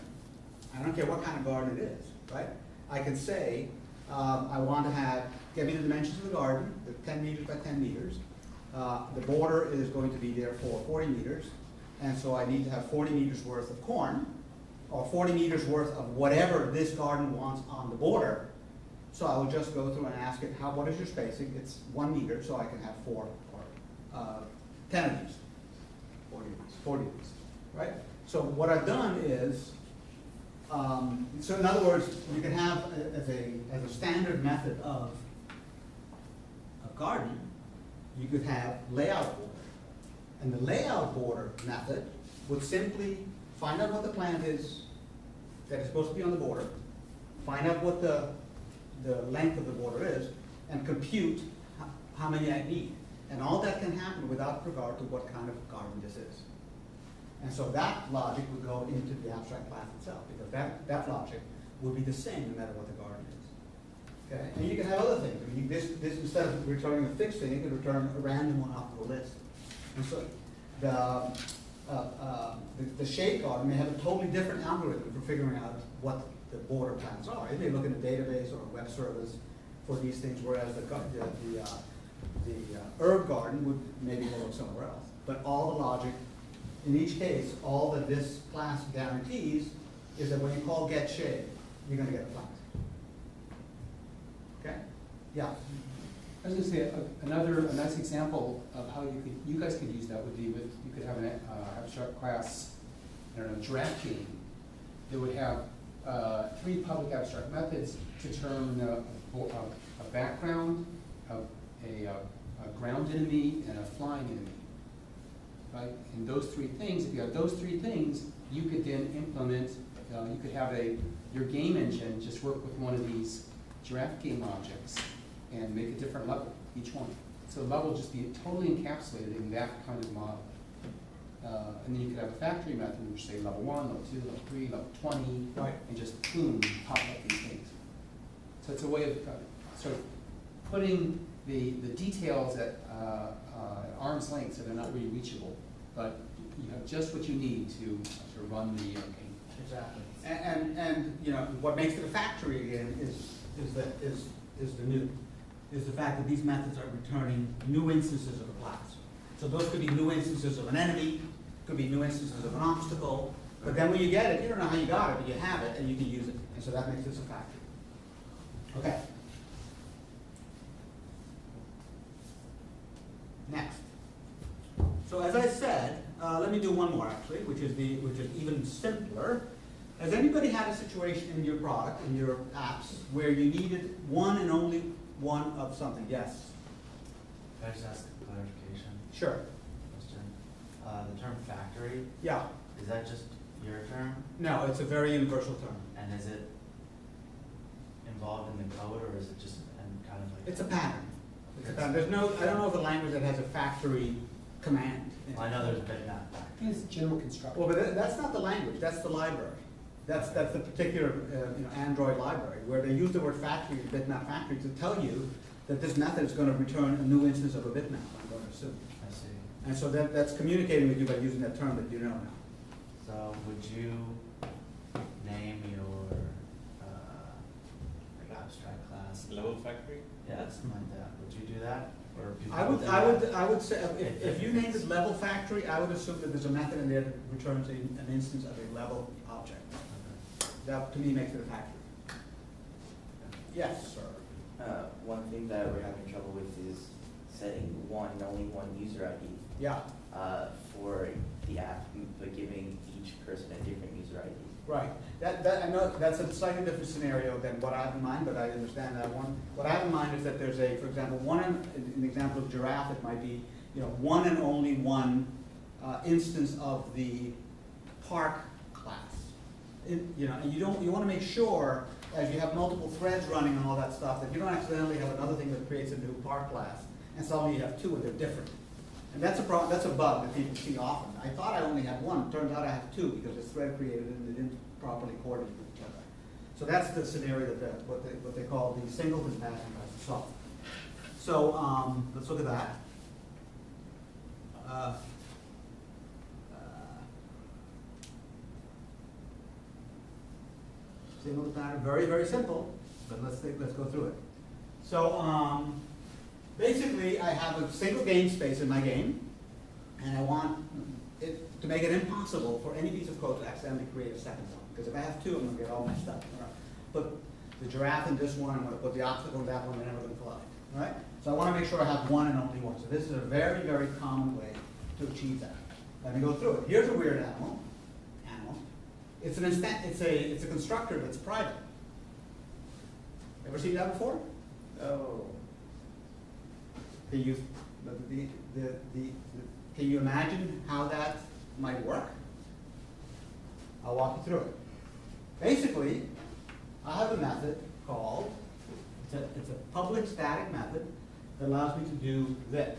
Speaker 2: I don't care what kind of garden it is, right? I can say, I want to give me the dimensions of the garden, the 10 meters by 10 meters. The border is going to be there for 40 meters, and so I need to have 40 meters worth of corn, or 40 meters worth of whatever this garden wants on the border. So I will just go through and ask it, what is your spacing? It's 1 meter, so I can have 4 or 10 of these, 40 of these, right? So what I've done is, so in other words, you can have as a standard method of a garden, you could have layout border. And the layout border method would simply find out what the plant is that is supposed to be on the border, find out what the length of the border is, and compute how many I need. And all that can happen without regard to what kind of garden this is. And so that logic would go into the abstract class itself, because that logic would be the same no matter what the garden is. Okay? And you can have other things. I mean, this instead of returning a fixed thing, you can return a random one off the list. And so the shade garden may have a totally different algorithm for figuring out what the border plans are. It may look in a database or a web service for these things, whereas the herb garden would maybe look somewhere else. But all the logic, in each case, all that this class guarantees is that when you call get shade, you're gonna get a class. Okay? Yeah.
Speaker 10: I was gonna say, a nice example of how you guys could use that would be with, you could have an abstract class, I don't know, draft game that would have 3 public abstract methods to determine a background, a ground enemy, and a flying enemy. Right? And those 3 things, if you have those 3 things, you could then implement, you could have your game engine just work with one of these giraffe game objects and make a different level, each one. So the level will just be totally encapsulated in that kind of model. And then you could have a factory method, which say level 1, level 2, level 3, level 20,
Speaker 2: Right.
Speaker 10: and just boom, pop up these things. So it's a way of sort of putting the details at arm's length so they're not really reachable, but you have just what you need to run the game.
Speaker 2: Exactly. And you know, what makes it a factory again is the fact that these methods are returning new instances of a class. So those could be new instances of an enemy, could be new instances of an obstacle, but then when you get it, you don't know how you got it, but you have it and you can use it. And so that makes this a factory. Okay. Next. So as I said, let me do one more actually, which is even simpler. Has anybody had a situation in your product, in your apps, where you needed one and only one of something? Yes.
Speaker 9: Can I just ask a clarification
Speaker 2: Sure.
Speaker 9: question? The term factory,
Speaker 2: Yeah.
Speaker 9: is that just your term?
Speaker 2: No, it's a very universal term.
Speaker 9: And is it involved in the code, or is it just kind of like?
Speaker 2: It's a pattern. It's a pattern. There's no, I don't know of a language that has a factory command.
Speaker 9: Well, I know there's bitmap factory.
Speaker 10: It's general construction.
Speaker 2: Well, but that's not the language, that's the library. That's the particular Android library, where they use the word factory, bitmap factory, to tell you that this method is going to return a new instance of a bitmap, I'm going to assume.
Speaker 9: I see.
Speaker 2: And so that's communicating with you by using that term that you know now.
Speaker 9: So would you name your like abstract class?
Speaker 12: Level factory?
Speaker 9: Yeah, something like that. Would you do that? Or people
Speaker 2: I would say, if you named it level factory, I would assume that there's a method in there that returns an instance of a level object. That, to me, makes it a factory. Yes, sir.
Speaker 13: One thing that we're having trouble with is setting only one user ID.
Speaker 2: Yeah.
Speaker 13: For the app, but giving each person a different user ID.
Speaker 2: Right. That I know that's a slightly different scenario than what I have in mind, but I understand that one. What I have in mind is that there's a, for example, in the example of giraffe, it might be, one and only one instance of the park class. And you want to make sure, as you have multiple threads running and all that stuff, that you don't accidentally have another thing that creates a new park class, and suddenly you have 2 and they're different. And that's a problem. That's a bug that people see often. I thought I only had 1. Turns out I have 2 because this thread created and it didn't properly coordinate with each other. So that's the scenario that what they call the singleton pattern tries to solve. So let's look at that. Singleton pattern, very, very simple, but let's go through it. So basically, I have a single game space in my game, and I want it to make it impossible for any piece of code to accidentally create a second one. Because if I have 2, I'm going to get all messed up. I'm going to put the giraffe in this one, I'm going to put the obstacle in that one, they're never going to collide. All right? So I want to make sure I have one and only one. So this is a very, very common way to achieve that. Let me go through it. Here's a weird animal. It's a constructor that's private. Ever seen that before?
Speaker 13: Oh.
Speaker 2: Can you imagine how that might work? I'll walk you through it. Basically, I have a method called, it's a public static method that allows me to do this.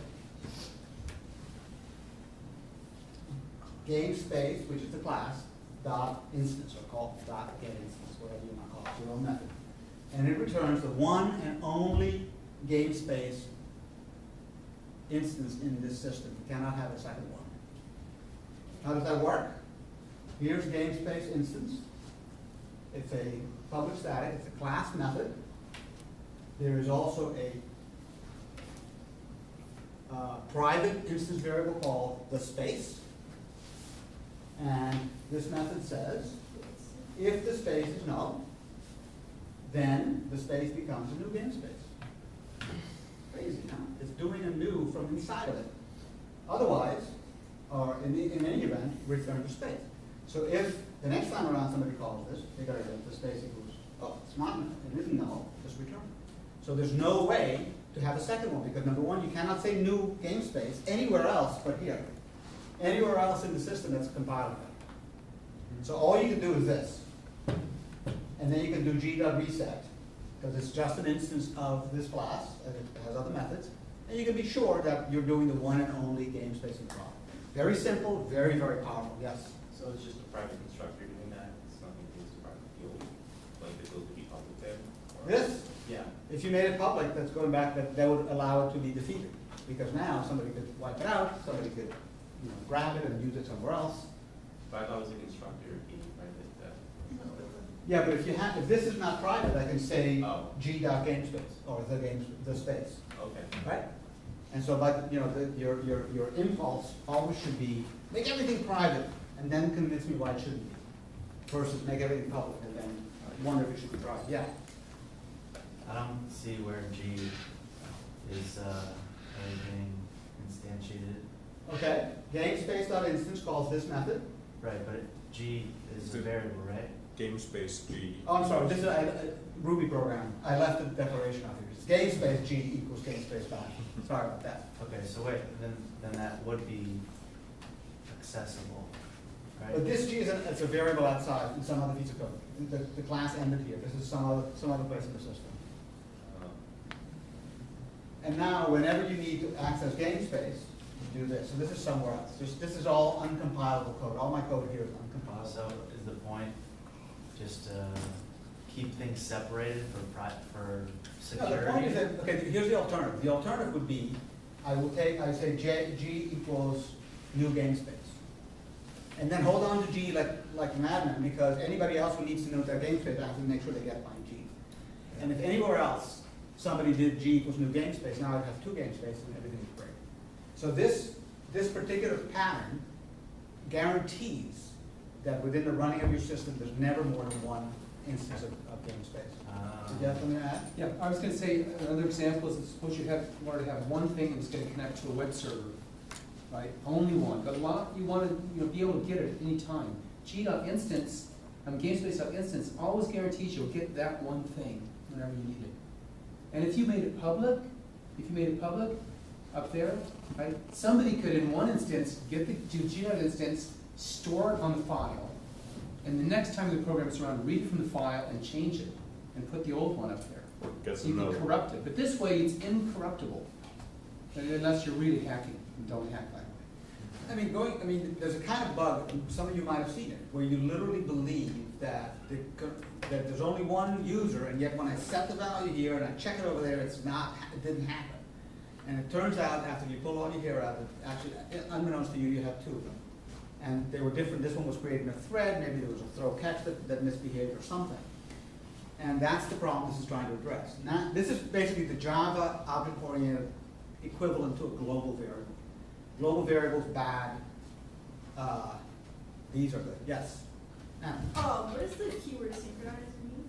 Speaker 2: Game space, which is the class, dot instance, or call dot get instance, whatever you want to call it, your own method. And it returns the one and only game space instance in this system. You cannot have a second one. How does that work? Here's game space instance. It's a public static, it's a class method. there is also a private instance variable called the space. And this method says, if the space is null, then the space becomes a new game space. Crazy, huh? It's doing a new from inside of it. Otherwise, or in any event, return to space. So if the next time around somebody calls this, they gotta get the space equals, oh, it's not, it isn't null, just return. So there's no way to have a second one, because number one, you cannot say new game space anywhere else but here. Anywhere else in the system that's compiled. So all you can do is this. And then you can do g.reset, because it's just an instance of this class, and it has other methods. And you can be sure that you're doing the one and only game space in problem. Very simple, very, very powerful, yes?
Speaker 12: So it's just a private constructor doing that? It's nothing to do with the private field, like the field to be public then? Or-
Speaker 2: This,
Speaker 12: Yeah.
Speaker 2: if you made it public, that's going back, that would allow it to be defeated. Because now somebody could wipe it out, somebody could grab it and use it somewhere else.
Speaker 12: But I thought it was a constructor being private that.
Speaker 2: Yeah, but if this is not private, I can say
Speaker 12: Oh.
Speaker 2: g.gamespace, or the space,
Speaker 12: Okay.
Speaker 2: right? And so, like, your impulse always should be, make everything private, and then convince me why it shouldn't be, versus make everything public, and then wonder if it should be private, yeah.
Speaker 9: I don't see where G is anything instantiated.
Speaker 2: Okay, gamespace.instance calls this method.
Speaker 9: Right, but G is a variable, right?
Speaker 14: Gamespace G.
Speaker 2: Oh, I'm sorry, this is a Ruby program. I left the declaration out here. It's gamespace G equals gamespace dot. Sorry about that.
Speaker 9: Okay, so wait, then that would be accessible, right?
Speaker 2: But this G it's a variable outside in some other piece of code. The class ended here. This is some other place in the system. And now, whenever you need to access gamespace, you do this. So this is somewhere else. This is all uncompilable code. All my code here is uncompilable.
Speaker 9: So is the point just keep things separated for security?
Speaker 2: No, the point is that, okay, here's the alternative. The alternative would be, I say G equals new gamespace. And then hold on to G like madman, because anybody else who needs to know their gamespace, I have to make sure they get by G. And if anywhere else somebody did G equals new gamespace, now I have two gamespaces and everything is great. So this particular pattern guarantees that within the running of your system, there's never more than one instance of gamespace. Did you have something to add?
Speaker 10: Yeah, I was gonna say, another example is, suppose you wanted to have one thing that's gonna connect to a web server, right? Only one, but you wanna be able to get it at any time. G.instance, gamespace.instance always guarantees you'll get that one thing whenever you need it. And if you made it public, up there, right, somebody could in one instance get the G.instance, store it on the file, and the next time the program is around, read it from the file and change it, and put the old one up there. So you can corrupt it. But this way, it's incorruptible, unless you're really hacking, and don't hack that way.
Speaker 2: I mean, there's a kind of bug, and some of you might have seen it, where you literally believe that there's only one user, and yet when I set the value here and I check it over there, it didn't happen. And it turns out, after you pull all your hair out, actually, unbeknownst to you, you have two of them. And they were different. This one was creating a thread, maybe there was a throw catch that misbehaved or something. And that's the problem this is trying to address. Now, this is basically the Java object-oriented equivalent to a global variable. Global variables bad. These are good. Yes. Now,
Speaker 7: What does the keyword synchronize mean?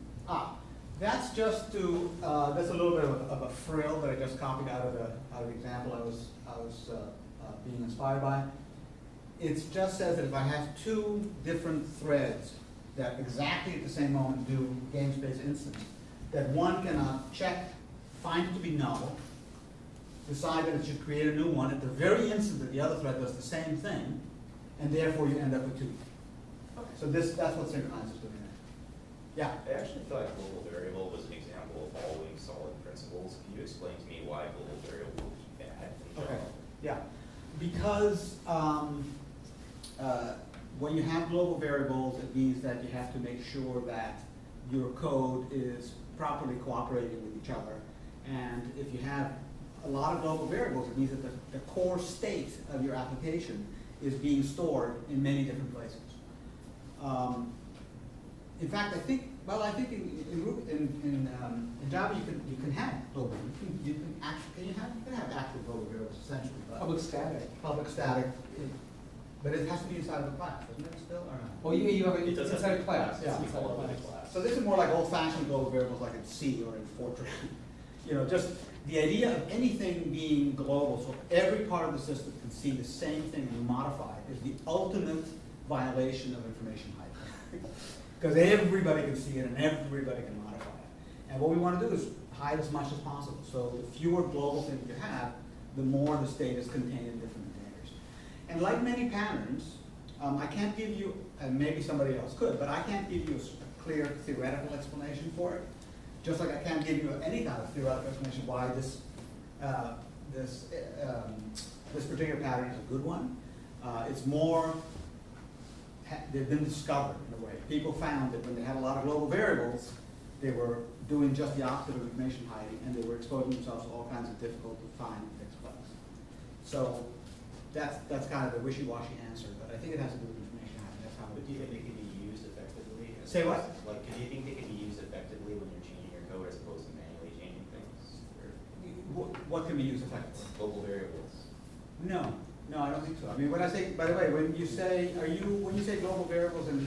Speaker 2: That's just to that's a little bit of a frill that I just copied out of the example I was being inspired by. It just says that if I have two different threads that exactly at the same moment do gamespace instance, that one cannot check, find it to be null, decide that it should create a new one at the very instant that the other thread does the same thing, and therefore you end up with two.
Speaker 7: Okay.
Speaker 2: So that's what synchronize is doing there. Yeah?
Speaker 12: I actually thought global variable was an example of following solid principles. Can you explain to me why global variable would be bad in Java?
Speaker 2: Okay. Yeah. Because when you have global variables, it means that you have to make sure that your code is properly cooperating with each other. And if you have a lot of global variables, it means that the core state of your application is being stored in many different places. In fact, I think Well, I think in Java you can have global. You can have actual global variables essentially. But
Speaker 10: Public static.
Speaker 2: public static, but it has to be inside of the class, doesn't it still, or not?
Speaker 10: Oh, you have
Speaker 12: It
Speaker 10: it
Speaker 12: does have
Speaker 10: inside
Speaker 12: to
Speaker 10: a
Speaker 12: be
Speaker 10: class.
Speaker 2: Yeah.
Speaker 12: We
Speaker 10: Inside
Speaker 12: call
Speaker 10: a
Speaker 12: it
Speaker 10: class.
Speaker 12: a class.
Speaker 2: So this is more like old-fashioned global variables like in C or in Fortran. You know, just the idea of anything being global, so every part of the system can see the same thing and modify it, is the ultimate violation of information hiding. Because everybody can see it and everybody can modify it. And what we want to do is hide as much as possible. So the fewer global things you have, the more the state is contained in different containers. And like many patterns, I can't give you, and maybe somebody else could, but I can't give you a clear theoretical explanation for it. Just like I can't give you any kind of theoretical explanation why this particular pattern is a good one. It's more, they've been discovered in a way. People found that when they had a lot of global variables, they were doing just the opposite of information hiding, and they were exposing themselves to all kinds of difficult to find and fix bugs. So that's kind of the wishy-washy answer, but I think it has to do with information hiding. That's how.
Speaker 12: But do you think they can be used effectively?
Speaker 2: Say what?
Speaker 12: Like, do you think they can be used effectively when you're changing your code as opposed to manually changing things? Or
Speaker 2: What can be used effectively?
Speaker 12: global variables?
Speaker 2: No, I don't think so. I mean, when I say, by the way, when you say global variables, and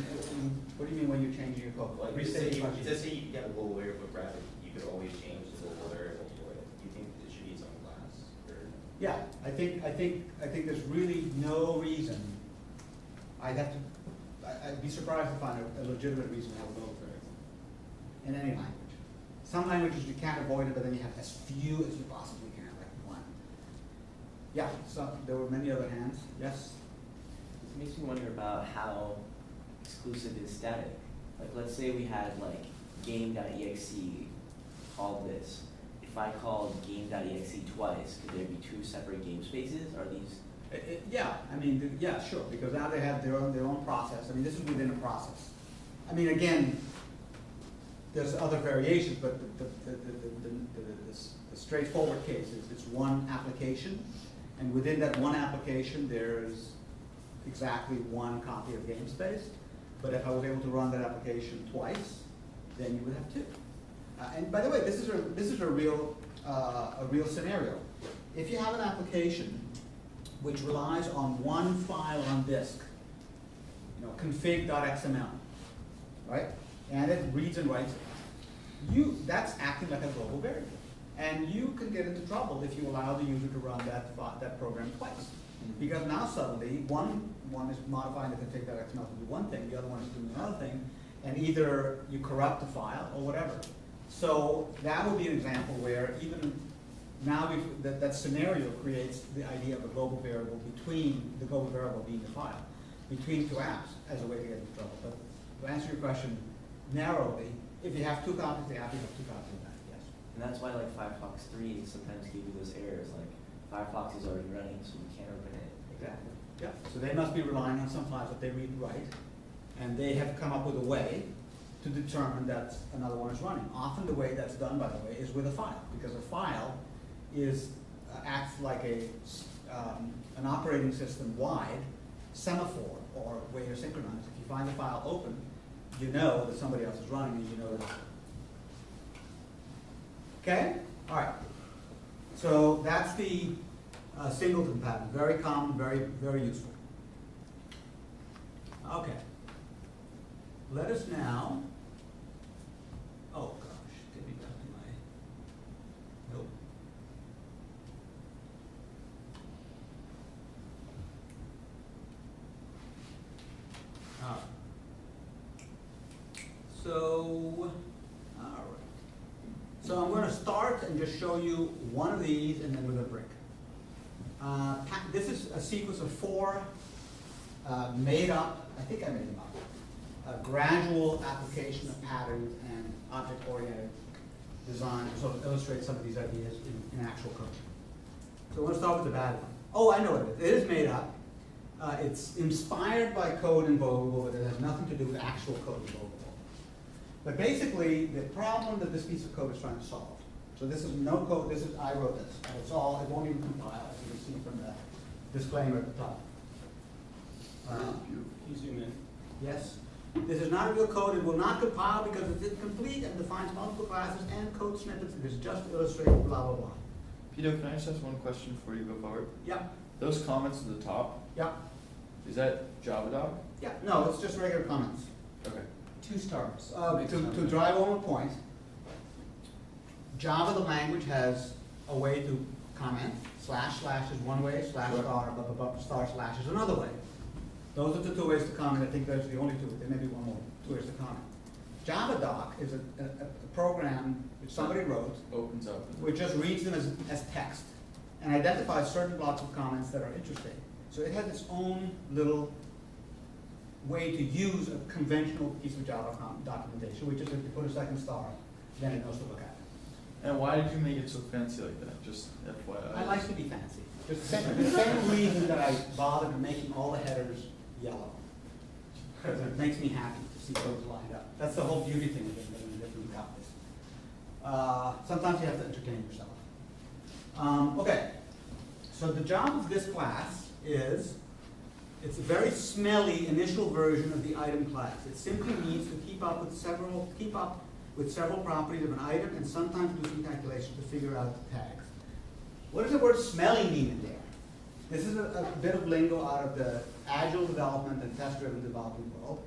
Speaker 2: what do you mean when you're changing your code?
Speaker 12: Like,
Speaker 2: Restate the question.
Speaker 12: just say you got a global variable graphic, you could always change the global variable for it. Do you think it should be its own class? Or?
Speaker 2: Yeah, I think there's really no reason. I'd be surprised to find a legitimate reason to have a global variable in any language. Some languages you can't avoid it, but then you have as few as you possibly can, like one. Yeah, so there were many other hands. Yes?
Speaker 13: It makes me wonder about how exclusive is static. Like, let's say we had like game.exe called this. If I called game.exe twice, could there be two separate game spaces? Are these?
Speaker 2: Yeah, I mean, yeah, sure, because now they have their own process. I mean, this is within a process. I mean, again, there's other variations, but the straightforward case is it's one application, and within that one application, there's exactly one copy of game space. But if I was able to run that application twice, then you would have two. And by the way, this is a real scenario. If you have an application which relies on one file on disk, you know, config.xml, right? And it reads and writes it. That's acting like a global variable. And you can get into trouble if you allow the user to run that program twice. Because now suddenly, one is modifying the config.xml to do one thing, the other one is doing another thing, and either you corrupt the file or whatever. So that would be an example where even now that scenario creates the idea of a global variable between the global variable being the file, between two apps as a way to get into trouble. But to answer your question narrowly, if you have two copies of the app, you have two copies of that, yes.
Speaker 13: And that's why like Firefox 3 sometimes give you those errors, like Firefox is already running, so you can't open it.
Speaker 2: Exactly. Yeah. So they must be relying on some files that they read and write, and they have come up with a way to determine that another one is running. Often the way that's done, by the way, is with a file, because a file acts like an operating system-wide semaphore or way to synchronize. If you find the file open, you know that somebody else is running, and you know that. Okay? All right. So that's the singleton pattern. Very common, very, very useful. Okay. Let us now. Oh gosh, did we got my? Nope. All right. So, all right. So I'm going to start and just show you one of these, and then with a brick. This is a sequence of 4 made up. I think I made them up. A gradual application of patterns and object-oriented design to sort of illustrate some of these ideas in actual code. So I want to start with the bad one. Oh, I know what it is. It is made up. It's inspired by code invocable, but it has nothing to do with actual code invocable. But basically, the problem that this piece of code is trying to solve. So this is no code. I wrote this. And it's all. It won't even compile, as you can see from the disclaimer at the top.
Speaker 12: Can you zoom in?
Speaker 2: Yes. This is not a real code. It will not compile because it's incomplete and defines multiple classes and code snippets. It is just to illustrate blah, blah, blah.
Speaker 1: Peter, can I just ask one question before you go forward?
Speaker 2: Yeah,
Speaker 1: Those comments at the top,
Speaker 2: yeah,
Speaker 1: is that JavaDoc?
Speaker 2: yeah. No, it's just regular comments.
Speaker 1: Okay.
Speaker 10: 2 stars.
Speaker 2: To drive home a point, Java, the language, has a way to comment. Slash is one way, slash
Speaker 1: Sure.
Speaker 2: star, blah, blah, blah, star slash is another way. Those are the 2 ways to comment. I think those are the only 2. There may be one more, 2 ways to comment. JavaDoc is a program which somebody wrote,
Speaker 1: Opens up.
Speaker 2: which just reads them as text and identifies certain blocks of comments that are interesting. So it has its own little way to use a conventional piece of Java documentation, which is if you put a second star, then it knows to look at it.
Speaker 1: And why did you make it so fancy like that? Just FYI.
Speaker 2: I like to be fancy. Just the same reason that I bothered making all the headers yellow. Because it makes me happy to see those lined up. That's the whole beauty thing of it, in different copies. Sometimes you have to entertain yourself. Okay, so the job of this class is, it's a very smelly initial version of the item class. It simply needs to keep up with several properties of an item and sometimes do some calculations to figure out the tags. What does the word smelly mean in there? This is a bit of lingo out of the agile development and test-driven development world,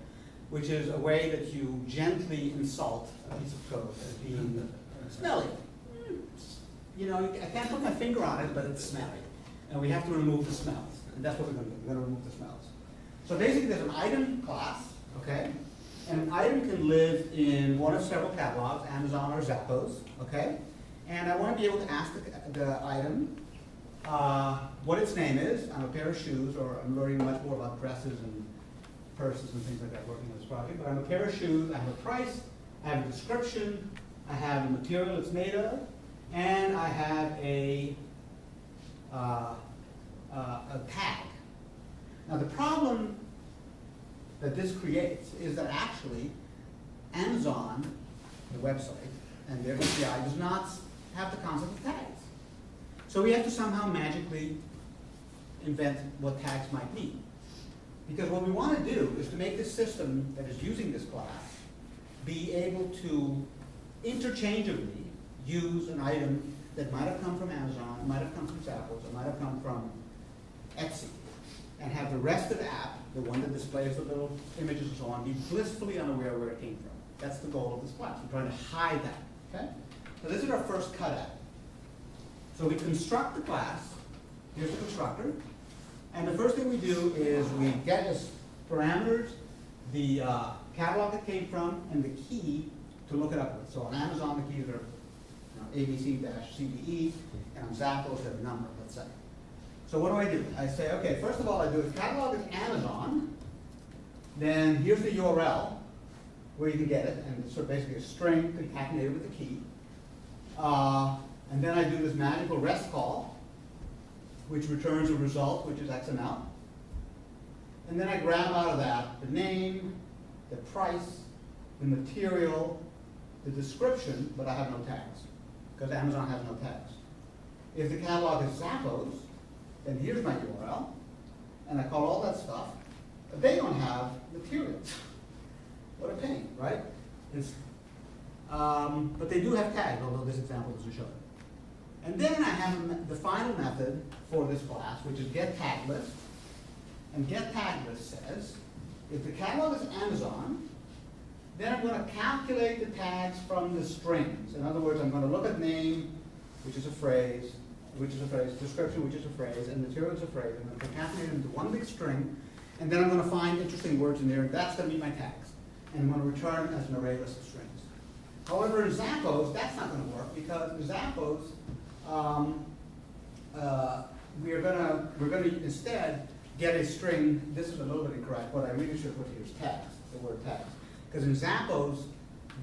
Speaker 2: which is a way that you gently insult a piece of code as being smelly. You know, I can't put my finger on it, but it's smelly. And we have to remove the smells. And that's what we're going to do. We're going to remove the smells. So basically there's an item class, okay? And an item can live in one of several catalogs, Amazon or Zappos, okay? And I want to be able to ask the item what its name is. I'm a pair of shoes, or I'm learning much more about dresses and purses and things like that working on this project. But I'm a pair of shoes, I have a price, I have a description, I have the material it's made of, and I have a tag. Now the problem that this creates is that actually Amazon, the website, and their API does not have the concept of tags. So we have to somehow magically invent what tags might mean. Because what we want to do is to make this system that is using this class be able to interchangeably use an item that might have come from Amazon, might have come from Zappos, or might have come from Etsy, and have the rest of the app, the one that displays the little images and so on, be blissfully unaware where it came from. That's the goal of this class. We're trying to hide that, okay? So this is our first cut at it. So we construct the class. Here's the constructor. And the first thing we do is we get as parameters the catalog it came from and the key to look it up with. So on Amazon, the keys are ABC-CDE, and on Zappos, they have a number, let's say. So what do? I say, okay, first of all, I do if catalog is Amazon, then here's the URL where you can get it, and it's sort of basically a string concatenated with the key. And then I do this magical REST call, which returns a result, which is XML. And then I grab out of that the name, the price, the material, the description, but I have no tags, because Amazon has no tags. If the catalog is Zappos, then here's my URL, and I call all that stuff, but they don't have materials. What a pain, right? But they do have tags, although this example doesn't show it. And then I have the final method for this class, which is getTagList. And getTagList says, if the catalog is Amazon, then I'm going to calculate the tags from the strings. In other words, I'm going to look at name, which is a phrase, description, which is a phrase, and material is a phrase. I'm going to concatenate them into one big string, and then I'm going to find interesting words in there, and that's going to be my tags. And I'm going to return as an array list of strings. However, in Zappos, that's not going to work, because in Zappos, we're going to instead get a string. This is a little bit incorrect. What I really should put here is tags, the word tags. Because in Zappos,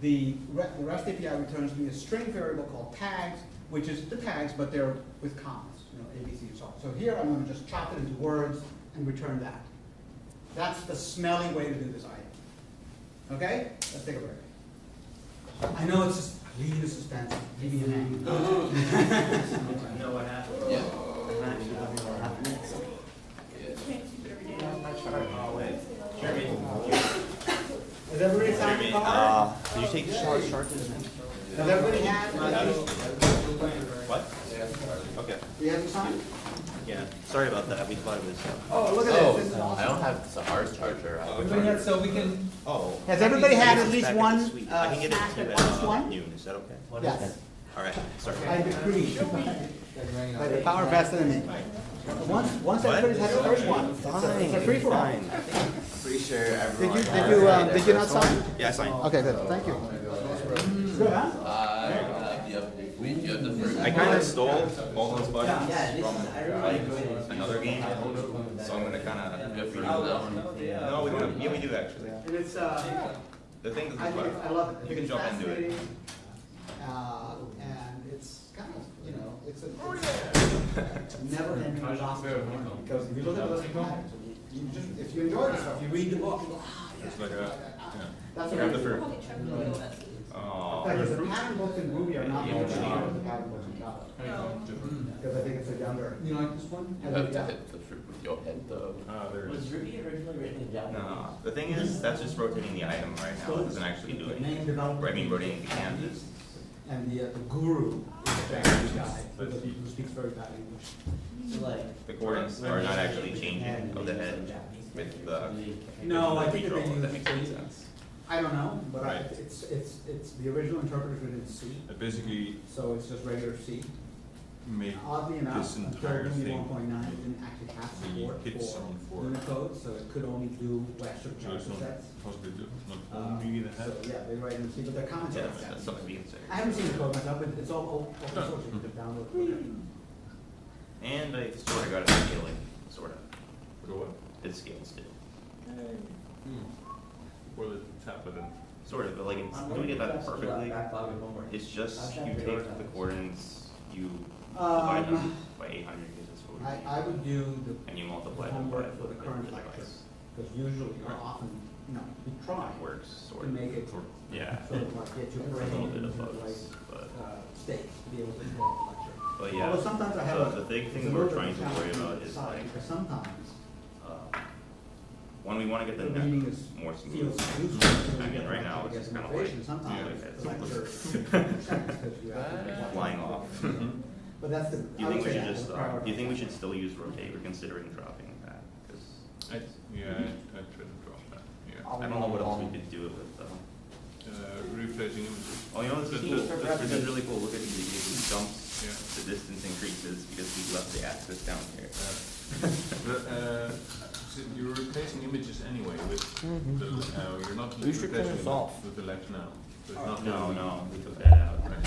Speaker 2: the REST API returns me a string variable called tags, which is the tags, but they're with commas, A, B, C, and so on. So here I'm going to just chop it into words and return that. That's the smelly way to do this item. Okay? Let's take a break. I know it's just leaving the suspense, leaving it hanging.
Speaker 9: I know what happened.
Speaker 8: Yeah.
Speaker 9: I'm actually not sure what happened next.
Speaker 7: Can't keep it every day.
Speaker 9: That's my chart. Oh, wait. Jeremy.
Speaker 2: car?
Speaker 3: Did you take charges?
Speaker 2: Has everybody had?
Speaker 12: What? Okay.
Speaker 2: Do you have the sign?
Speaker 12: Yeah, sorry about that, we thought it was.
Speaker 2: Oh, look at this, this is
Speaker 8: I
Speaker 2: awesome.
Speaker 8: don't have the hard charger.
Speaker 10: Everybody had, so we can,
Speaker 12: Oh.
Speaker 2: Has everybody had at
Speaker 12: It's
Speaker 2: least
Speaker 12: back
Speaker 2: one,
Speaker 12: at the suite. I can get it
Speaker 2: snack
Speaker 12: to
Speaker 2: at
Speaker 12: you
Speaker 2: least
Speaker 12: at
Speaker 2: one?
Speaker 12: noon, is that okay?
Speaker 2: Yes,
Speaker 12: Alright, sorry.
Speaker 2: I agree. By the power vested in me. Once everybody's had the first one, it's a free for all.
Speaker 3: Pretty sure
Speaker 2: Did
Speaker 3: everyone.
Speaker 2: did you not sign?
Speaker 12: Yeah, I signed.
Speaker 2: Okay, good, thank you. Good, huh?
Speaker 8: You have the first.
Speaker 12: I kinda stole all those buttons
Speaker 13: Yeah, this is,
Speaker 12: from
Speaker 13: I really enjoyed it.
Speaker 12: another game, so I'm gonna kinda.
Speaker 8: Good for you,
Speaker 11: Oh,
Speaker 8: though.
Speaker 12: No, we don't, yeah, we do actually.
Speaker 2: And it's,
Speaker 12: The thing is,
Speaker 2: I think, I love it.
Speaker 12: you can
Speaker 2: It's
Speaker 12: jump into it.
Speaker 2: fascinating, and it's kind of, you know, it's a never-ending exhaustion, because if you look at those patterns, you just, if you enjoy the stuff, you read the book, you go,
Speaker 12: It's like a,
Speaker 2: that's
Speaker 12: you
Speaker 2: what
Speaker 12: have
Speaker 2: I
Speaker 12: the
Speaker 2: do.
Speaker 12: fruit. Oh.
Speaker 2: Because the pattern books in Ruby are not the same as the pattern books in Java, because I think it's a younger.
Speaker 10: you like this one?
Speaker 8: You have to hit the fruit with your head, though.
Speaker 4: Was Ruby originally written in Java?
Speaker 12: No, the thing is, that's just rotating the item right now, it doesn't actually do
Speaker 2: The
Speaker 12: anything.
Speaker 2: main developer.
Speaker 12: Or I mean, rotating the canvas.
Speaker 2: And the guru is a Japanese guy, who speaks very bad English.
Speaker 4: So like.
Speaker 12: The coordinates are not actually changing of the head with the.
Speaker 2: No, I think that
Speaker 12: redraw,
Speaker 2: they
Speaker 12: if that
Speaker 2: use,
Speaker 12: makes any sense.
Speaker 2: I don't know, but
Speaker 12: Right.
Speaker 2: it's, the original interpreter is written in C,
Speaker 14: Basically
Speaker 2: so it's just regular C.
Speaker 14: make
Speaker 2: Oddly enough,
Speaker 14: this
Speaker 2: until
Speaker 14: entire
Speaker 2: Ruby
Speaker 14: thing
Speaker 2: 1.9, it didn't actually have
Speaker 14: the
Speaker 2: support
Speaker 14: hit
Speaker 2: for
Speaker 14: zone for,
Speaker 2: Unicode, so it could only do Western
Speaker 14: so it's
Speaker 2: character
Speaker 14: not
Speaker 2: sets.
Speaker 14: possibly not
Speaker 2: Uh,
Speaker 14: only the head.
Speaker 2: So, yeah, they write in C, but their comments
Speaker 12: Yeah,
Speaker 2: are
Speaker 12: that's something we can say.
Speaker 2: I haven't seen the code myself, but it's all open source, you can download it.
Speaker 12: And I sort of got it scaling, sort of.
Speaker 14: For what?
Speaker 12: It scales too.
Speaker 14: For the tablet and.
Speaker 12: Sort of, but like it's doing it that perfectly. It's just you take the coordinates, you divide them by 800 because it's 40.
Speaker 2: I would do
Speaker 12: And you
Speaker 2: the
Speaker 12: multiply them by
Speaker 2: homework for the current
Speaker 12: device.
Speaker 2: lecture, because usually, or often, you know, we try
Speaker 12: It works
Speaker 2: to
Speaker 12: sort of.
Speaker 2: make it
Speaker 12: Yeah.
Speaker 2: sort of like get your
Speaker 12: A
Speaker 2: brain
Speaker 12: little bit
Speaker 2: into
Speaker 12: of
Speaker 2: the right
Speaker 12: both, but.
Speaker 2: state to be able to control the lecture.
Speaker 12: But yeah,
Speaker 2: Although sometimes I have
Speaker 12: the big
Speaker 2: it's
Speaker 12: thing
Speaker 2: a
Speaker 12: we're
Speaker 2: little
Speaker 12: trying
Speaker 2: bit
Speaker 12: to worry
Speaker 2: challenging
Speaker 12: about
Speaker 2: to
Speaker 12: is
Speaker 2: decide,
Speaker 12: like,
Speaker 2: because sometimes
Speaker 12: one, we wanna get the
Speaker 2: the reading
Speaker 12: net
Speaker 2: is,
Speaker 12: more smooth.
Speaker 2: feels useful.
Speaker 12: I mean, right now, it's just kinda like,
Speaker 2: Sometimes
Speaker 12: yeah,
Speaker 2: the lecture, because you have to watch
Speaker 12: flying
Speaker 2: it.
Speaker 12: off.
Speaker 2: But that's the,
Speaker 12: Do you
Speaker 2: I would
Speaker 12: think we
Speaker 2: say
Speaker 12: should
Speaker 2: that's
Speaker 12: just,
Speaker 2: the priority.
Speaker 12: do you think we should still use rotate? We're considering dropping that, cause
Speaker 14: I try to drop that, yeah.
Speaker 12: I don't know what else we could do it with though.
Speaker 14: Replacing images.
Speaker 12: Oh, you know, this is really cool, look at these, it jumps,
Speaker 14: Yeah.
Speaker 12: the distance increases because we left the axis down here.
Speaker 14: But, you're replacing images anyway with the, you're not
Speaker 3: We should turn
Speaker 14: replacing
Speaker 3: this
Speaker 14: them
Speaker 3: off.
Speaker 14: with the left now. So it's not
Speaker 12: No,
Speaker 14: really-
Speaker 12: no, we took that out.
Speaker 14: Right.